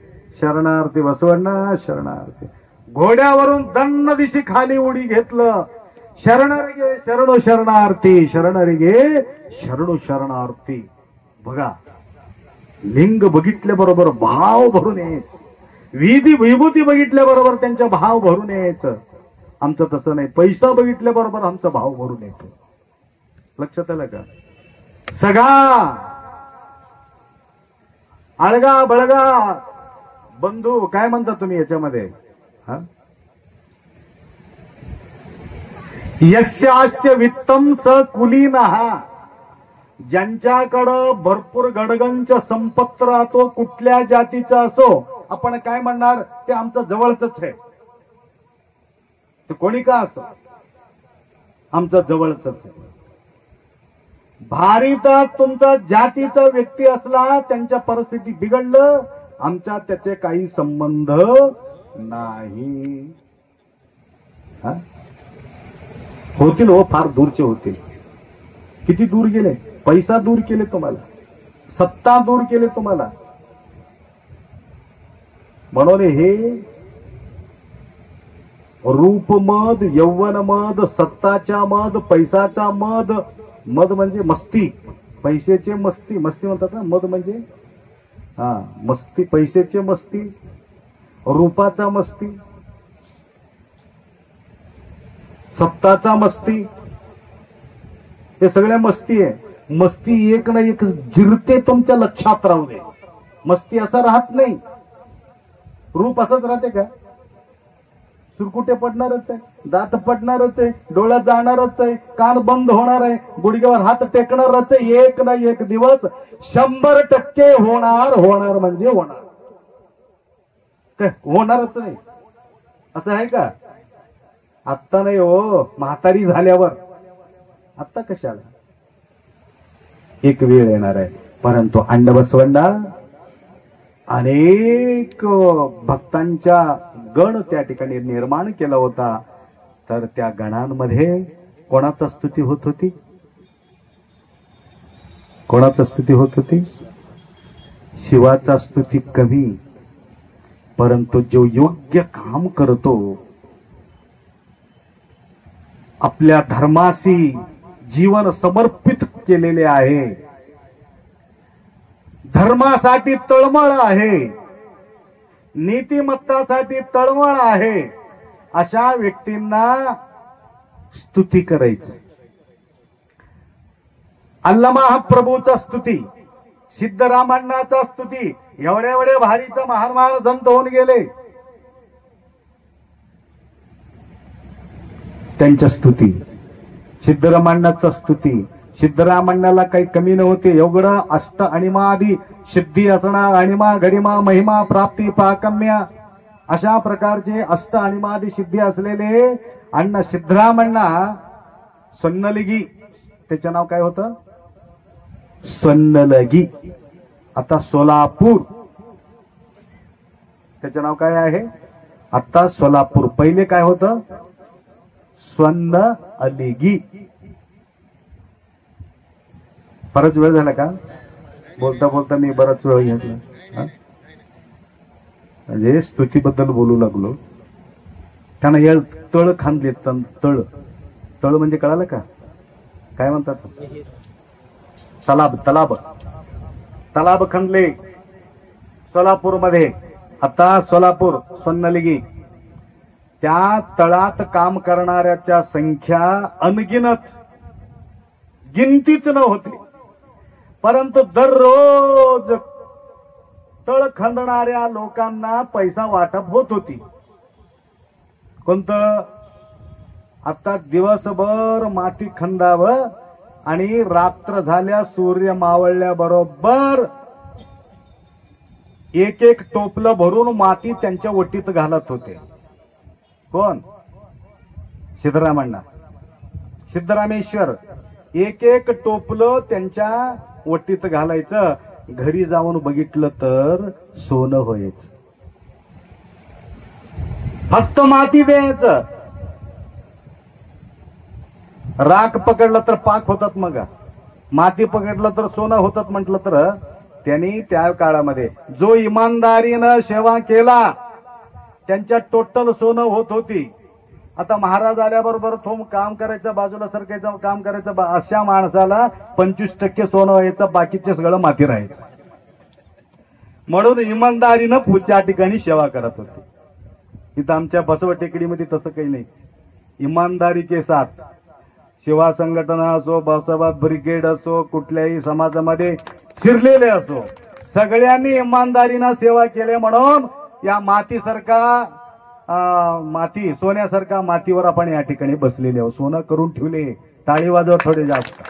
शरणार्थी बसवण्णा, शरणार्थी. घोड्यावरून दन्न दिशी खाली उडी घेतलं. शरण गे शरणो शरणार्थी, शरण गे शरणो शरणार्थी. बघा, लिंग बघितल्याबरोबर भाव भरून यायचं, विभूती बघितल्याबरोबर त्यांचा भाव भरून यायचं. आमचं तसं नाही. पैसा बघितल्याबरोबर आमचा भाव भरून येतो. लक्षात आलं का? सगळा आळगा बळगा बंधू काय म्हणता तुम्ही याच्यामध्ये? यस्यास्य वित्तम स कुलीनः. ज्यांच्याकडं भरपूर गडगंच संपत्त राहतो, कुठल्या जातीचा असो, आपण काय म्हणणार? ते आमचं जवळच आहे. ते कोणी का असो, आमचं जवळच आहे. भारीचा तुमचा जातीचा व्यक्ती असला, त्यांच्या परिस्थिती बिघडलं, आमच्या त्याचे काही संबंध नाही. होतील हो, फार दूरचे होतील. किती दूर गेले? पैसा दूर केले तुम्हाला, सत्ता दूर केले तुम्हाला. म्हणून हे रूप मद, यौवन मद, सत्ताच्या मद, पैसाचा मद. मद म्हणजे मस्ती, पैशाचे मस्ती, मस्ती म्हणतात ना मद म्हणजे. हा, मस्ती, पैशाचे मस्ती, रूपाचा मस्ती, सत्ताचा मस्ती, हे सगळ्या मस्ती आहे. मस्ती एक ना एक जिरते, तुमच्या लक्षात राहू दे. मस्ती असं राहत नाही. रूप असंच राहते का? सुरकुटे पडणारच आहे, दात पडणारच आहे, डोळ्यात जाणारच आहे, कान बंद होणार आहे, गुडघ्यावर हात टेकणारच आहे. एक ना एक दिवस 100% होणार म्हणजे होणार. काय होणारच नाही असं आहे का? आत्ता नाही हो, म्हातारी झाल्यावर. आत्ता कशाला? एक वेळ येणार आहे. परंतु अण्णबसवांना अनेक भक्तांच्या गण त्या ठिकाणी निर्माण केला होता. तर त्या गणांमध्ये कोणाचा स्तुती होत होती? कोणाचा स्तुती होत होती? शिवाचा स्तुती कमी. परंतु जो योग्य काम करतो, आपल्या धर्माशी जीवन समर्पित केलेले आहे, धर्मासाठी तळमळ आहे, नीतिमत्तासाठी तळमळ आहे, अशा व्यक्तींना स्तुती करायची. अल्लामा प्रभूचा स्तुती, सिद्धरामांनाचा स्तुती, एवढे एवढे भारीचा महान महान संत होऊन गेले, त्यांच्या स्तुती. सिद्धरामांनाचा स्तुती, सिद्धरामांनाला काही कमी नव्हते. एवढं अष्ट अणिमादी सिद्धी असणार, अणिमा गरिमा महिमा प्राप्ती पाकम्या अशा प्रकारचे अष्ट अणिमादी सिद्धी असलेले अण्णा सिद्धरामांना स्वन्नलगी, त्याचं नाव काय होतं? स्वन्नलगी. आता सोलापूर, त्याचं नाव काय आहे? आता सोलापूर. पहिले काय होतं? स्वर्ण अलिगी. बराच वेळ झाला का? बोलता बोलता मी बराच वेळ घेतला. म्हणजे स्तुतीबद्दल बोलू लागलो. त्यांना या तळ खांदले. तळ, तळ म्हणजे कळालं का? काय म्हणतात? तलाब, तलाब, तलाब खणले सोलापूरमध्ये. आता सोलापूर स्वन्नलिगी, त्या तळात काम करणाऱ्याच्या संख्या अनगिनत, गिनतीच न होते. परंतु दररोज तळ खंदणाऱ्या लोकांना पैसा वाटप होत होती. कोणतं? आता दिवसभर माती खंदावं आणि रात्र झाल्या, सूर्य मावळल्याबरोबर एक एक टोपलं भरून माती त्यांच्या ओटीत घालत होते. कोण? सिद्धरामांना, सिद्धरामेश्वर. एक एक टोपलं त्यांच्या ओटीत घालायचं. घरी जाऊन बघितलं तर सोनं व्हायचं. फक्त माती द्यायचं. राख पकडलं तर पाक होतात, मग माती पकडलं तर सोनं होतात म्हटलं तर त्यांनी त्या काळामध्ये जो इमानदारीनं सेवा केला त्यांच्या टोटल सोनं होत होती. आता महाराज आल्याबरोबर थोम काम करायचं, बाजूला सरकायचं, काम करायचं, अशा माणसाला 25% सोनं व्हायचं, बाकीचे सगळं माती राहायचं. म्हणून इमानदारीनं पुढच्या ठिकाणी सेवा करत होते. इथं आमच्या बसव टेकडीमध्ये तसं काही नाही. इमानदारी के साथ सेवा संघटना असो, बसवा ब्रिगेड असो, कुठल्याही समाजामध्ये शिरलेले असो, सगळ्यांनी इमानदारीनं सेवा केली. म्हणून या मातीसारखा माती, सोन्यासारखा मातीवर आपण या ठिकाणी बसलेले आहोत. सोनं करून ठेवले. टाळी वाजव थोडे जास्त.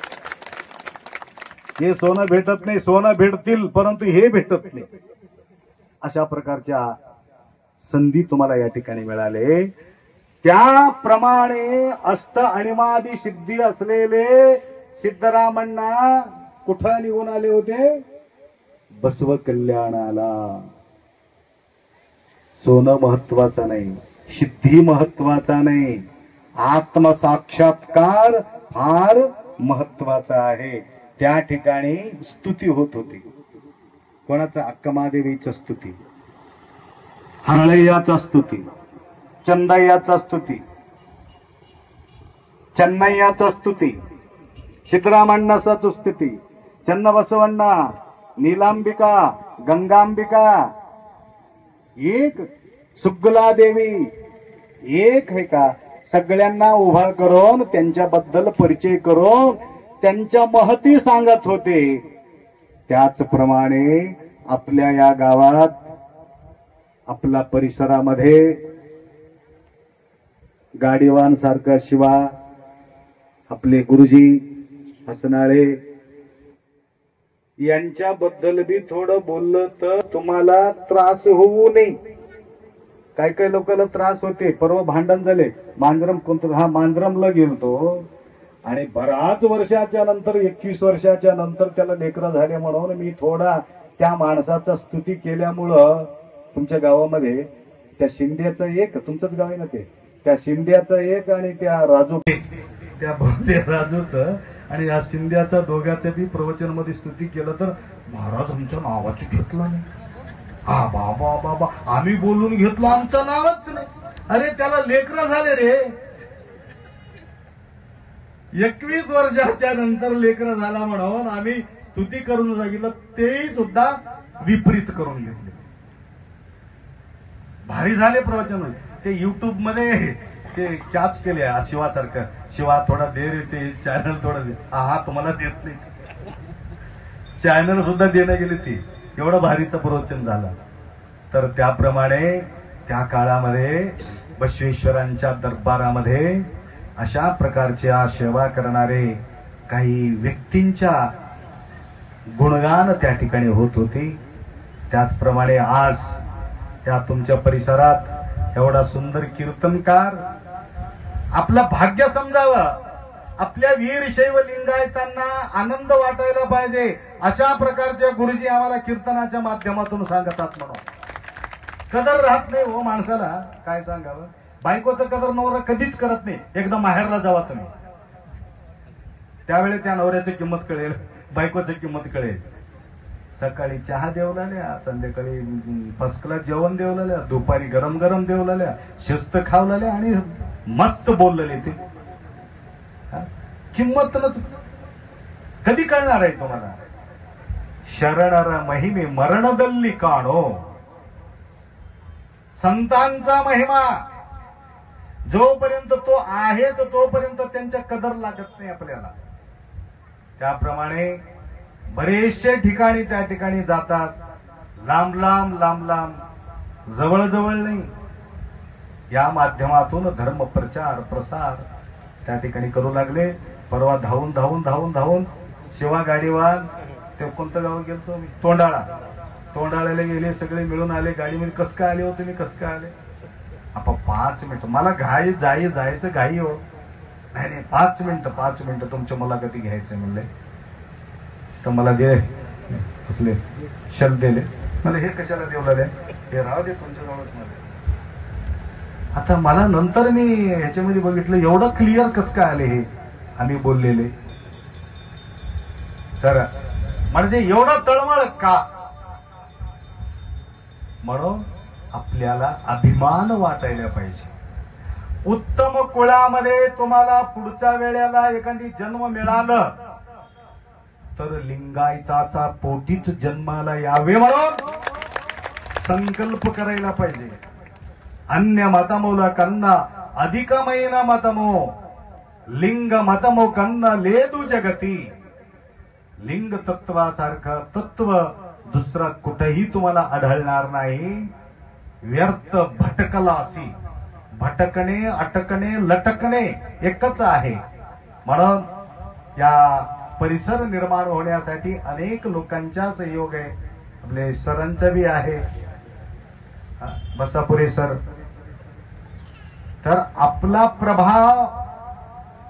हे सोनं भेटत नाही, सोनं भेटतील परंतु हे भेटत नाही. अशा प्रकारच्या संधी तुम्हाला या ठिकाणी मिळाले. त्याप्रमाणे अष्ट अणिमादी सिद्धी असलेले सिद्धरामांना कुठं निघून आले होते? बसव कल्याणाला. सोनं महत्वाचं नाही, सिद्धी महत्वाचा नाही, आत्मसाक्षात्कार फार महत्वाचा आहे. त्या ठिकाणी स्तुती होत होती. कोणाचा? अक्कमादेवीचा स्तुती, हरळय्याचा स्तुती, चंदय्याचा स्तुती, चन्नय्याचा स्तुती, सिद्धरामण्णाचा स्तुती, चन्नबसवण्णा, नीलांबिका, गंगांबिका, एक सुग्गला देवी एक आहे का? सगळ्यांना उभा करून त्यांच्याबद्दल परिचय करून त्यांच्या महती सांगत होते. त्याचप्रमाणे आपल्या या गावात, आपल्या परिसरामध्ये गाडीवान सारखा शिवा, आपले गुरुजी हसनाळे यांच्याबद्दल बी थोडं बोललं तर तुम्हाला त्रास होऊ नये. काय काय लोकांना त्रास होते. परवा भांडण झाले मांजरम कोणतं, हा मांजरमला गेलतो आणि बराच वर्षाच्या नंतर 21 वर्षाच्या नंतर त्याला लेकरं झाले म्हणून मी थोडा त्या माणसाचा स्तुती केल्यामुळं तुमच्या गावामध्ये त्या शिंद्याचं एक, तुमचंच गाव आहे ना ते, त्या शिंद्याचं एक आणि त्या राजू, त्या भोवत्या राजूचं आणि या शिंद्याचा दोघांचं बी प्रवचन मध्ये स्तुती केलं तर महाराज आमच्या नावाची घेतलं नाही. हा बाबा बाबा आम्ही बोलून घेतलं आमचं नावच नाही. अरे त्याला लेकरं झाले रे, 21 वर्षाच्या नंतर लेकरं झाला म्हणून आम्ही स्तुती करून सांगितलं, तेही सुद्धा विपरीत करून घेतले. भारी झाले प्रवचन. ते युट्यूब मध्ये ते कॅच केले शिवासारखं, शिवा थोडा देर येते चॅनल थोडा दे, हा तुम्हाला देत नाही, चॅनल सुद्धा देण्यात गेली ती, एवढं भारीचं प्रवचन झालं. तर त्याप्रमाणे त्या काळामध्ये बसवेश्वरांच्या दरबारामध्ये अशा प्रकारच्या सेवा करणारे काही व्यक्तींच्या गुणगान त्या ठिकाणी होत होते. त्याचप्रमाणे आज त्या तुमच्या परिसरात एवढा सुंदर कीर्तनकार, आपलं भाग्य समजावं, आपल्या वीर शैव लिंगायतांना आनंद वाटायला पाहिजे, अशा प्रकारच्या गुरुजी आम्हाला कीर्तनाच्या माध्यमातून सांगतात. म्हणून कदर राहत नाही हो माणसाला, काय सांगावं. बायकोचं कदर नवरा कधीच करत नाही. एकदा माहेरला जावा तुम्ही, त्यावेळी त्या नवऱ्याची किंमत कळेल, बायकोची किंमत कळेल. सकाळी चहा देवलाल्या, संध्याकाळी फर्स्ट क्लास जेवण देवलाल्या, दुपारी गरम गरम देवलाल्या, शिस्त खावलाल्या आणि मस्त बोललेले. ते किंमत कधी कळणार आहे तुम्हाला. शरणर महिमे मरणदल्ली काणो, संतांचा महिमा जोपर्यंत तो आहे तोपर्यंत त्यांच्या कदर लागत नाही आपल्याला. त्याप्रमाणे बरेचसे ठिकाणी त्या ठिकाणी जातात, लांब लांब लांब लांब, जवळ जवळ नाही. या माध्यमातून धर्म प्रचार प्रसार त्या ठिकाणी करू लागले. परवा धावून धावून धावून धावून शिवा गाडीवान, ते कोणतं गाव गेलतो मी, तोंडाळा, तोंडाळ्याला गेले, सगळे मिळून आले. गाडीमध्ये कस काय आले होते, मी कस काय आले. आपण 5 मिनिटं, मला घाई जायचं घाई हो, नाही 5 मिनिटं तुमच्या मुलाखती घ्यायचं म्हणले. तर मला दे असले शब्द दिले, मला हे कशाला देऊ लागले, हे राहू दे तुमच्या जवळच मध्ये. आता मला नंतर मी ह्याच्यामध्ये बघितलं, एवढं क्लिअर कस काय आले हे आम्ही बोललेले. तर म्हणजे एवढा तळमळ का, म्हणून आपल्याला अभिमान वाटायला पाहिजे. उत्तम कुळामध्ये तुम्हाला पुढच्या वेळेला एखादी जन्म मिळालं तर लिंगायताचा पोटीच जन्माला यावे म्हणून संकल्प करायला पाहिजे. अन्य मतमूल कन्ना अधिकమైన मतमो, लिंग मतमो कन्ना लेदू जगती. लिंग तत्वासारखं तत्व दुसरा कुठेही तुम्हाला आढळणार नाही. व्यर्थ भटकलासी, भटकणे अटकणे लटकणे एकच आहे. म्हणून या परिसर निर्माण होण्यासाठी अनेक लोकांचा सहयोग आहे. आपले सरांचा बी आहे, बसापुरे सर. तर आपला प्रभाव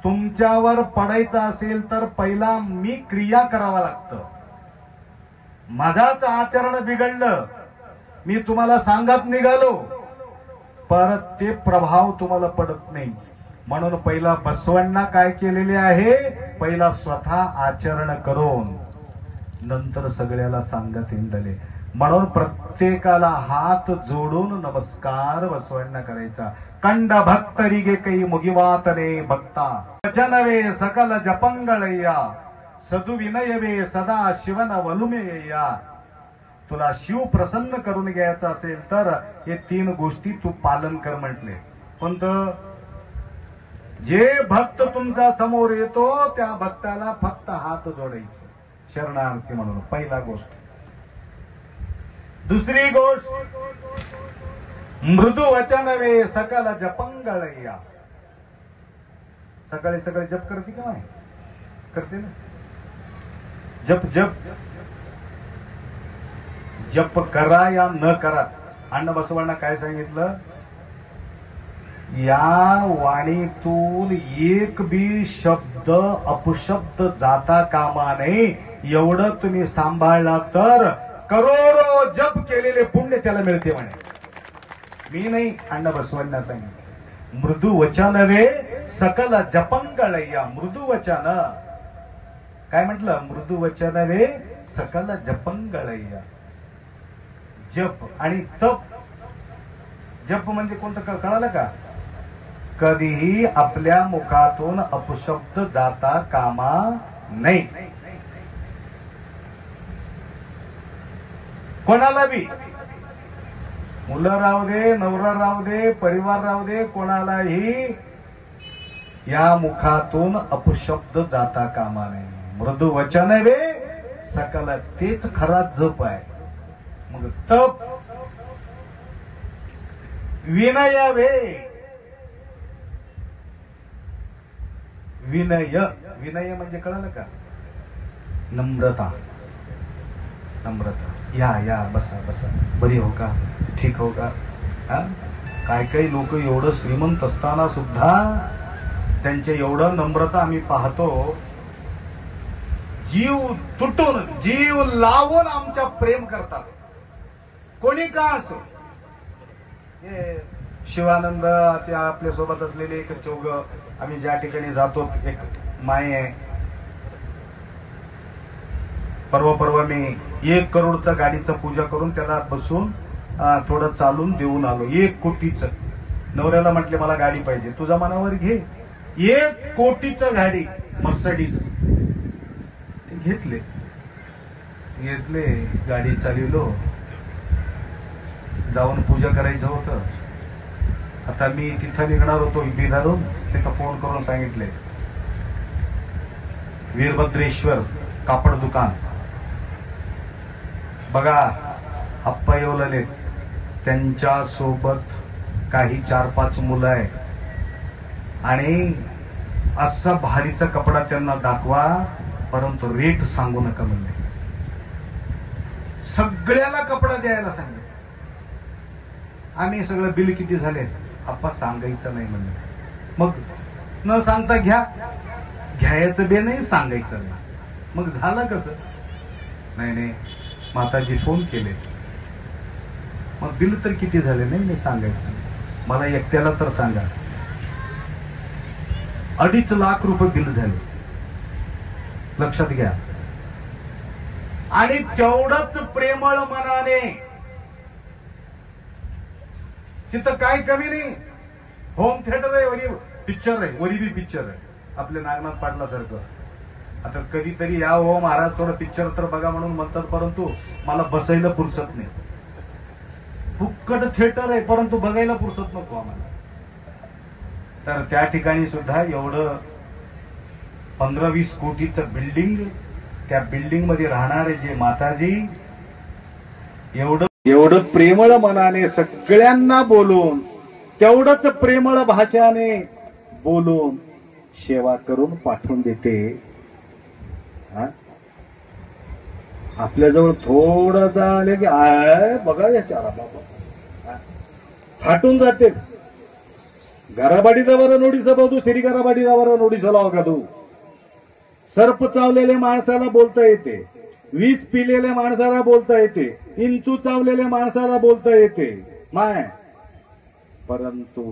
तुमच्यावर पडायचा असेल तर पहिला मी क्रिया करावा लागतं. माझाच आचरण बिघडलं, मी तुम्हाला सांगत निघालो, परत ते प्रभाव तुम्हाला पडत नाही. म्हणून पहिला बसवांना काय केलेले आहे, पहिला स्वतः आचरण करून नंतर सगळ्याला सांगत हिंडले. म्हणून प्रत्येकाला हात जोडून नमस्कार बसवण्या करायचा. कंड भक्तरिगे काही मुगिवातने भक्ता वचनवे सकल जपंगळय्या सदु विनयवे सदा शिवन वलुमेय्या. तुला शिव प्रसन्न करून घ्यायचा असेल तर हे 3 गोष्टी तू पालन कर म्हटले. पण जे भक्त तुमच्या समोर येतो त्या भक्ताला फक्त हात जोडायचे शरणार्थी म्हणून, पहिला गोष्ट. दुसरी गोष्ट, मृदू वचनवे सकल जपंगळय्या. सकाळी सकाळी जप करते का नाही? करते ना. जप जप जप करा या न करा. अण्णा बसवांना काय सांगितलं? या वाणीतून एक बी शब्द अपशब्द जाता कामा नये. एवढं तुम्ही सांभाळला तर करोडो जप केलेले पुण्य त्याला मिळते म्हणे. मी नाही, अण्णा बसवांना सांगितलं. मृदू वचनवे सकल जपंगळय्या. मृदू वचन काय म्हटलं? मृदू वचनवे सकल जपंगळय्या. जप आणि तप. जप म्हणजे कोणतं कळालं का? कधीही आपल्या मुखातून अपशब्द जाता कामा नाही. कोणाला बी, मुलं राहू दे, नवरा राहू दे, परिवार राहू दे, कोणालाही या मुखातून अपशब्द जाता कामा नये. मृदू वचनवे सकल, तेच खरा जप आहे. मग तप. विनयवे. विनय, विनय म्हणजे कळलं का? नम्रता. नम्रता. या बसा बसा, बरी हो का, ठीक हो का. काही लोक एवढं श्रीमंत असताना सुद्धा त्यांच्या एवढं नम्रता आम्ही पाहतो. जीव तुटून जीव लावून आमच्या प्रेम करतात, कोणी का असो. हे शिवानंद ते आपल्या सोबत असलेले एक चौघ, आम्ही ज्या ठिकाणी जातो, एक माय आहे. परवा मी 1 करोडचा गाडीचं पूजा करून त्याला बसून थोडं चालून देऊन आलो. 1 कोटीचं. नवऱ्याला म्हटले मला गाडी पाहिजे. तुझ्या मनावर घे. 1 कोटीचं गाडी मर्सिडीज घेतले. गाडी चालवलो. जाऊन पूजा करायचं होतं. आता मी तिथं निघणार होतो बिहारून. तिथं फोन करून सांगितले वीरभद्रेश्वर कापड दुकान बघा, आप्पा येवलेले, त्यांच्या सोबत काही 4-5 मुलं आहे आणि असा भारीचा कपडा त्यांना दाखवा, परंतु रेट सांगू नका म्हणले. सगळ्याला कपडा द्यायला सांगितलं. आम्ही सगळं बिल किती झाले आप्पा सांगायचं नाही म्हणले. मग न सांगता घ्यायचं बे नाही, सांगायचं नाही. मग झालं कसं? नाही माताजी फोन केले. मग बिल तर किती झाले? नाही सांगायचं. मला एकट्याला तर सांगा. 2.5 लाख रुपये बिल झाले. लक्षात घ्या. आणि तेवढंच प्रेमळ मनाने, तिथं काय कमी नाही. होम थिएटर आहे, वरी पिक्चर आहे, वरी बी पिक्चर आहे आपल्या नागनाथ पाटलासारखं. आता कधीतरी या हो महाराज थोडं पिक्चर तर बघा म्हणून म्हणतात, परंतु मला बसायला पुरसत नाही. फुक्कट थिएटर आहे, परंतु बघायला पुरसत नको आम्हाला. तर त्या ठिकाणी सुद्धा एवढं 15-20 कोटीचं बिल्डिंग, त्या बिल्डिंग मध्ये राहणारे जे माताजी एवढं प्रेमळ मनाने सगळ्यांना बोलून, तेवढंच प्रेमळ भाषाने बोलून सेवा करून पाठवून देते. आपल्याजवळ थोडंसं आले की बघा याच्या फाटून जाते. गराबाडीदावर नोडीचा बाजू सिरी गराबाडीदावर नोडीचा लाव का तू. सर्प चावलेल्या माणसाला बोलता येते, विष पिलेल्या माणसाला बोलता येते, इंचू चावलेल्या माणसाला बोलता येते माय, परंतु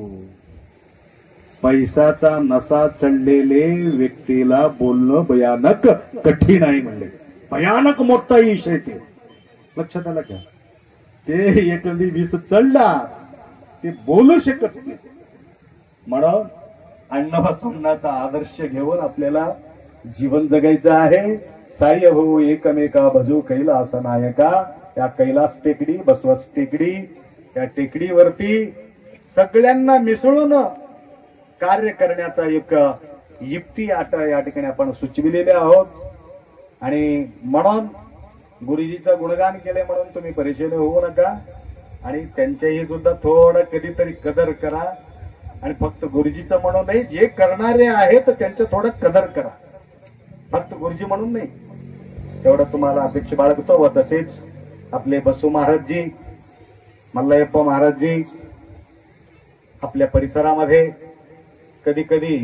पैसाचा नसा चढलेले व्यक्तीला बोलणं भयानक कठीण आहे म्हणले. भयानक मोठा इश आहे ते. लक्षात आलं का? ते एकली वीस चढला ते बोलू शकत नाही. म्हणून अण्णाभाऊंचा आदर्श घेऊन आपल्याला जीवन जगायचं आहे. साह्य हो एकमेका भजू कैलास नायका. या कैलास टेकडी, बसवस टेकडी, या टेकडीवरती सगळ्यांना मिसळून कार्य करण्याचा एक युक्ती आता या ठिकाणी आपण सुचविलेले आहोत. आणि म्हणून गुरुजीचं गुणगान केले म्हणून तुम्ही परेशानी होऊ नका. आणि त्यांच्याही सुद्धा थोडं कधीतरी कदर करा. आणि फक्त गुरुजीचं म्हणून नाही, जे करणारे आहेत त्यांचं थोडं कदर करा. फक्त गुरुजी म्हणून नाही, तेवढं तुम्हाला अपेक्षा बाळगतो. व तसेच आपले बसू महाराजजी, मल्लायप्पा महाराजजी आपल्या परिसरामध्ये कधी कधी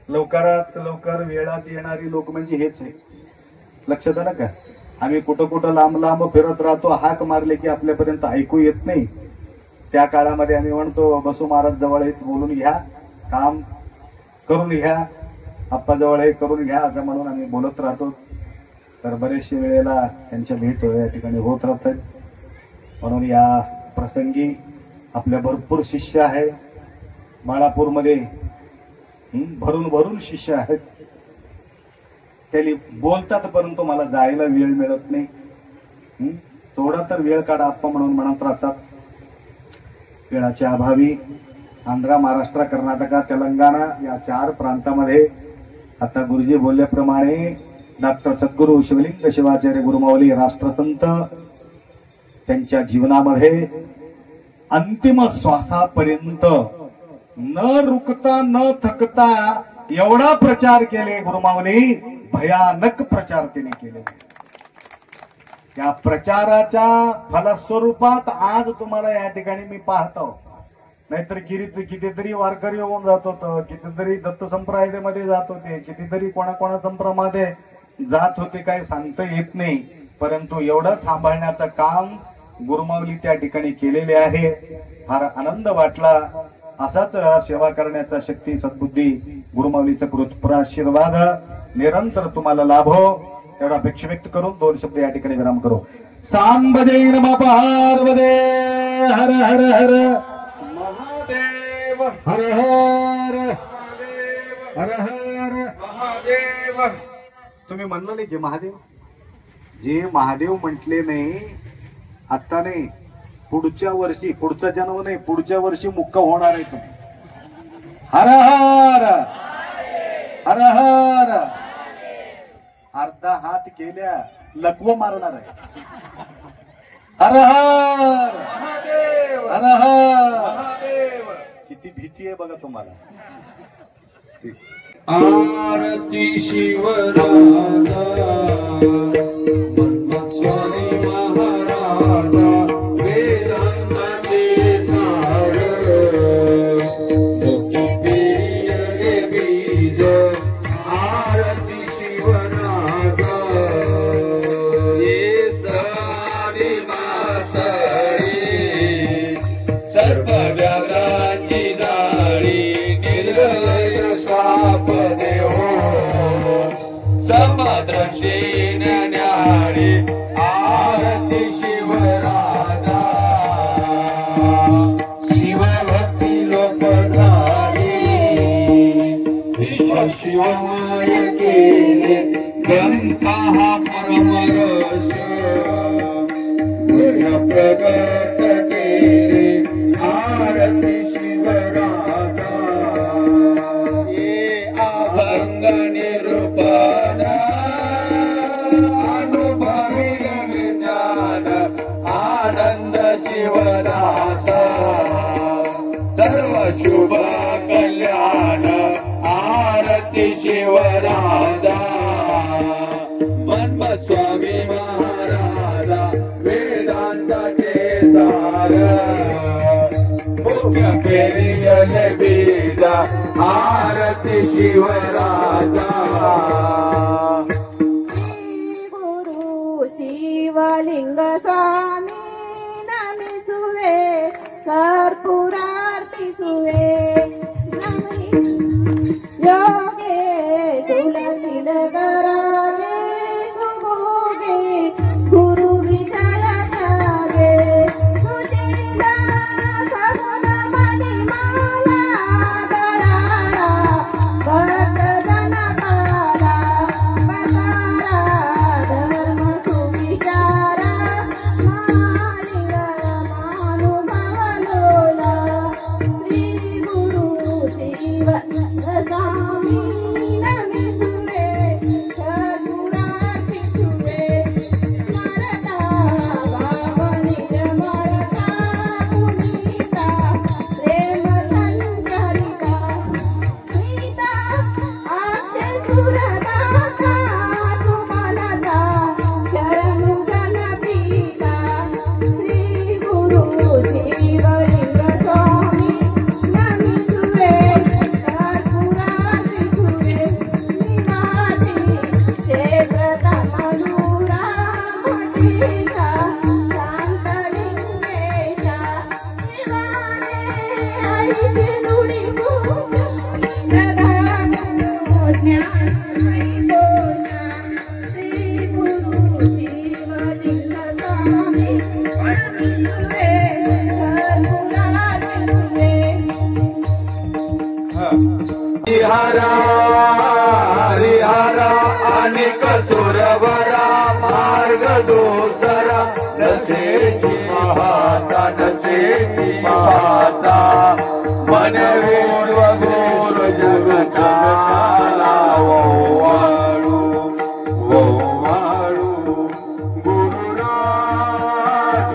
लवकरात लवकर वेळात येणारी लोक म्हणजे हेच आहे. लक्षात आलं का? आम्ही कुठं कुठं लांब लांब फिरत राहतो, हाक मारले की आपल्यापर्यंत ऐकू येत नाही. त्या काळामध्ये आम्ही म्हणतो बसू महाराज जवळ हे बोलून घ्या, काम करून घ्या, आप्पा जवळ हे करून घ्या असं म्हणून आम्ही बोलत राहतो. तर बरेचशे वेळेला त्यांच्या भेट या ठिकाणी होत राहतात. म्हणून या प्रसंगी आपल्या भरपूर शिष्य आहे. माळापूरमध्ये भरून भरून शिष्य आहेत. त्यांनी बोलतात परंतु मला जायला वेळ मिळत नाही. थोडा तर वेळ काढा आप्पा म्हणून म्हणत राहतात. वेळाच्या अभावी आंध्र, महाराष्ट्र, कर्नाटक, तेलंगणा या 4 प्रांतामध्ये आता गुरुजी बोलल्याप्रमाणे डॉक्टर सद्गुरू शिवलिंग शिवाचार्य गुरुमाऊली राष्ट्रसंत त्यांच्या जीवनामध्ये अंतिम श्वासापर्यंत न रुकता न थकता एवढा प्रचार केले गुरुमाऊली. भयानक प्रचार त्याने केले. या प्रचाराच्या फलस्वरूपात आज तुम्हाला या ठिकाणी मी पाहतो. नाहीतर कितीतरी वारकरी होऊन जात होतं, कितीतरी दत्त संप्रदायामध्ये जात होते, कितीतरी कोणा संप्रदायामध्ये जात होते, काही सांगता येत नाही. परंतु एवढं सांभाळण्याचं काम गुरुमाऊली त्या ठिकाणी केलेले आहे. फार आनंद वाटला. असाच सेवा करण्याचा शक्ती, सद्बुद्धी, गुरुमाऊलीचा कृपा आशीर्वाद निरंतर तुम्हाला लाभो एवढा अपेक्षा व्यक्त करून 2 शब्द या ठिकाणी विराम करू. सांबदे नमः पार्वते हर हर हर महादेव हर हर हर हर महादेव. तुम्ही म्हणलं नाही की महादेव, जे महादेव म्हटले नाही आता नाही, पुढच्या वर्षी, पुढचा जन्म नाही, पुढच्या वर्षी मुक्का होणार आहे तुम्ही. हर हर हर हर. अर्धा हात केल्या लकव मारणार आहे. हर हर हर हर. किती भीती आहे बघा तुम्हाला. आरती शिवराजा स्वामी महाराजा वेदांताचे सार मुखी पेरिये बीज. आरती शिवराजा ये सारी मासरी सर्व व्याघ्रांची जाळी निर्लय साप देहो समदर्शी न्याळी. आरती शिवराजा शिवभक्ती लोकधारी विश्व शिवमय केले गंता हा परमरस प्रगट केले. आरती शिवराजा ये अभंग निरूपण अनुभवी ज्ञान आनंद शिवदासा सर्व शुभ कल्याण. आरती शिवराजा मन्म स्वामी महाराजा वेदांताचे सार मुख्य पेरिये बीज. आरती शिवराजा गुरु शिवलिंग स्वामी नमिसुवे कर्पूरार्पिसुवे. योगे तुलसील करागे सुभोगे गुरु विचार करागे. हरिहरा अनेक सुरवरा मार्ग दोसरा नसेची महाता मनवीर वसोर जगताला वाळू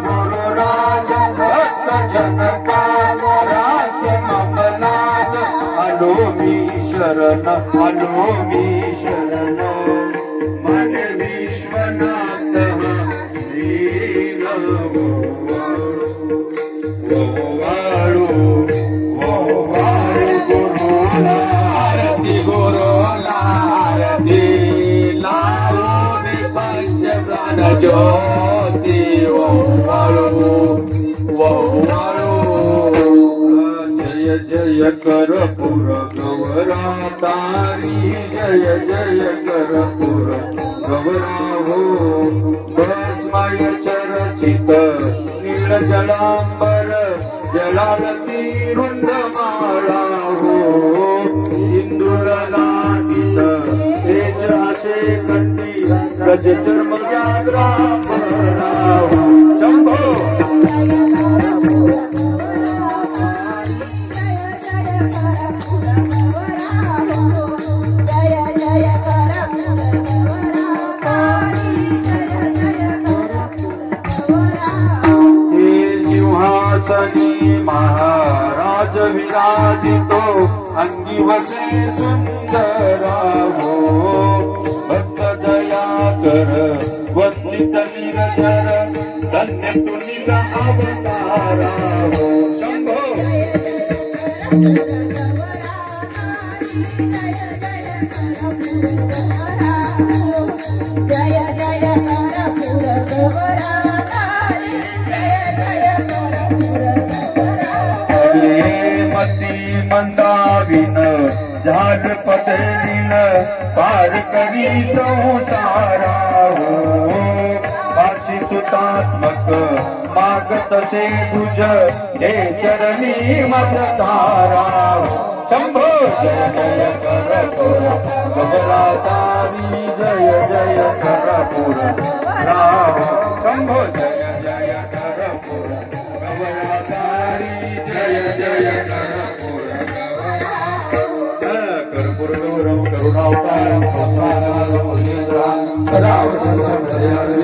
गुरुराज भक्त जनता राखे ममनाथ आलो मी शरण मन विश्वनाथ दीन वाळू आरती गुरु आरती लावून पंचप्राण ज्योती वाळू जय जय कर पुर गौरा तारी जय जय कर पुर गौरा हो भस्मय चरचित नील जलांबर जलालती रुंदमाळा हो इंदुरनाटित तेज असे कंठी गज चर्म जागरा हो शंभो सिंहासनी महाराज विराजितो अंगी वसे सुंदरा हो भक्त दया कर वंदित निरधर धन्य तुनिल अवतारा हो शंभो जय जय कर पुर गौरा मती मंदाविन झाड पदरीन पार करी संसारा हो आशी सुतात्मक मागत से तुझ हे चरणी मदधारा शंभो जय जय कर पुर गौरा तारी जय जय कर पुर राम शंभो जय जय कर पुर गौरा तारी जय जय कर्पूर गौरव करुणावतारं संसारसारं सदा वसंतं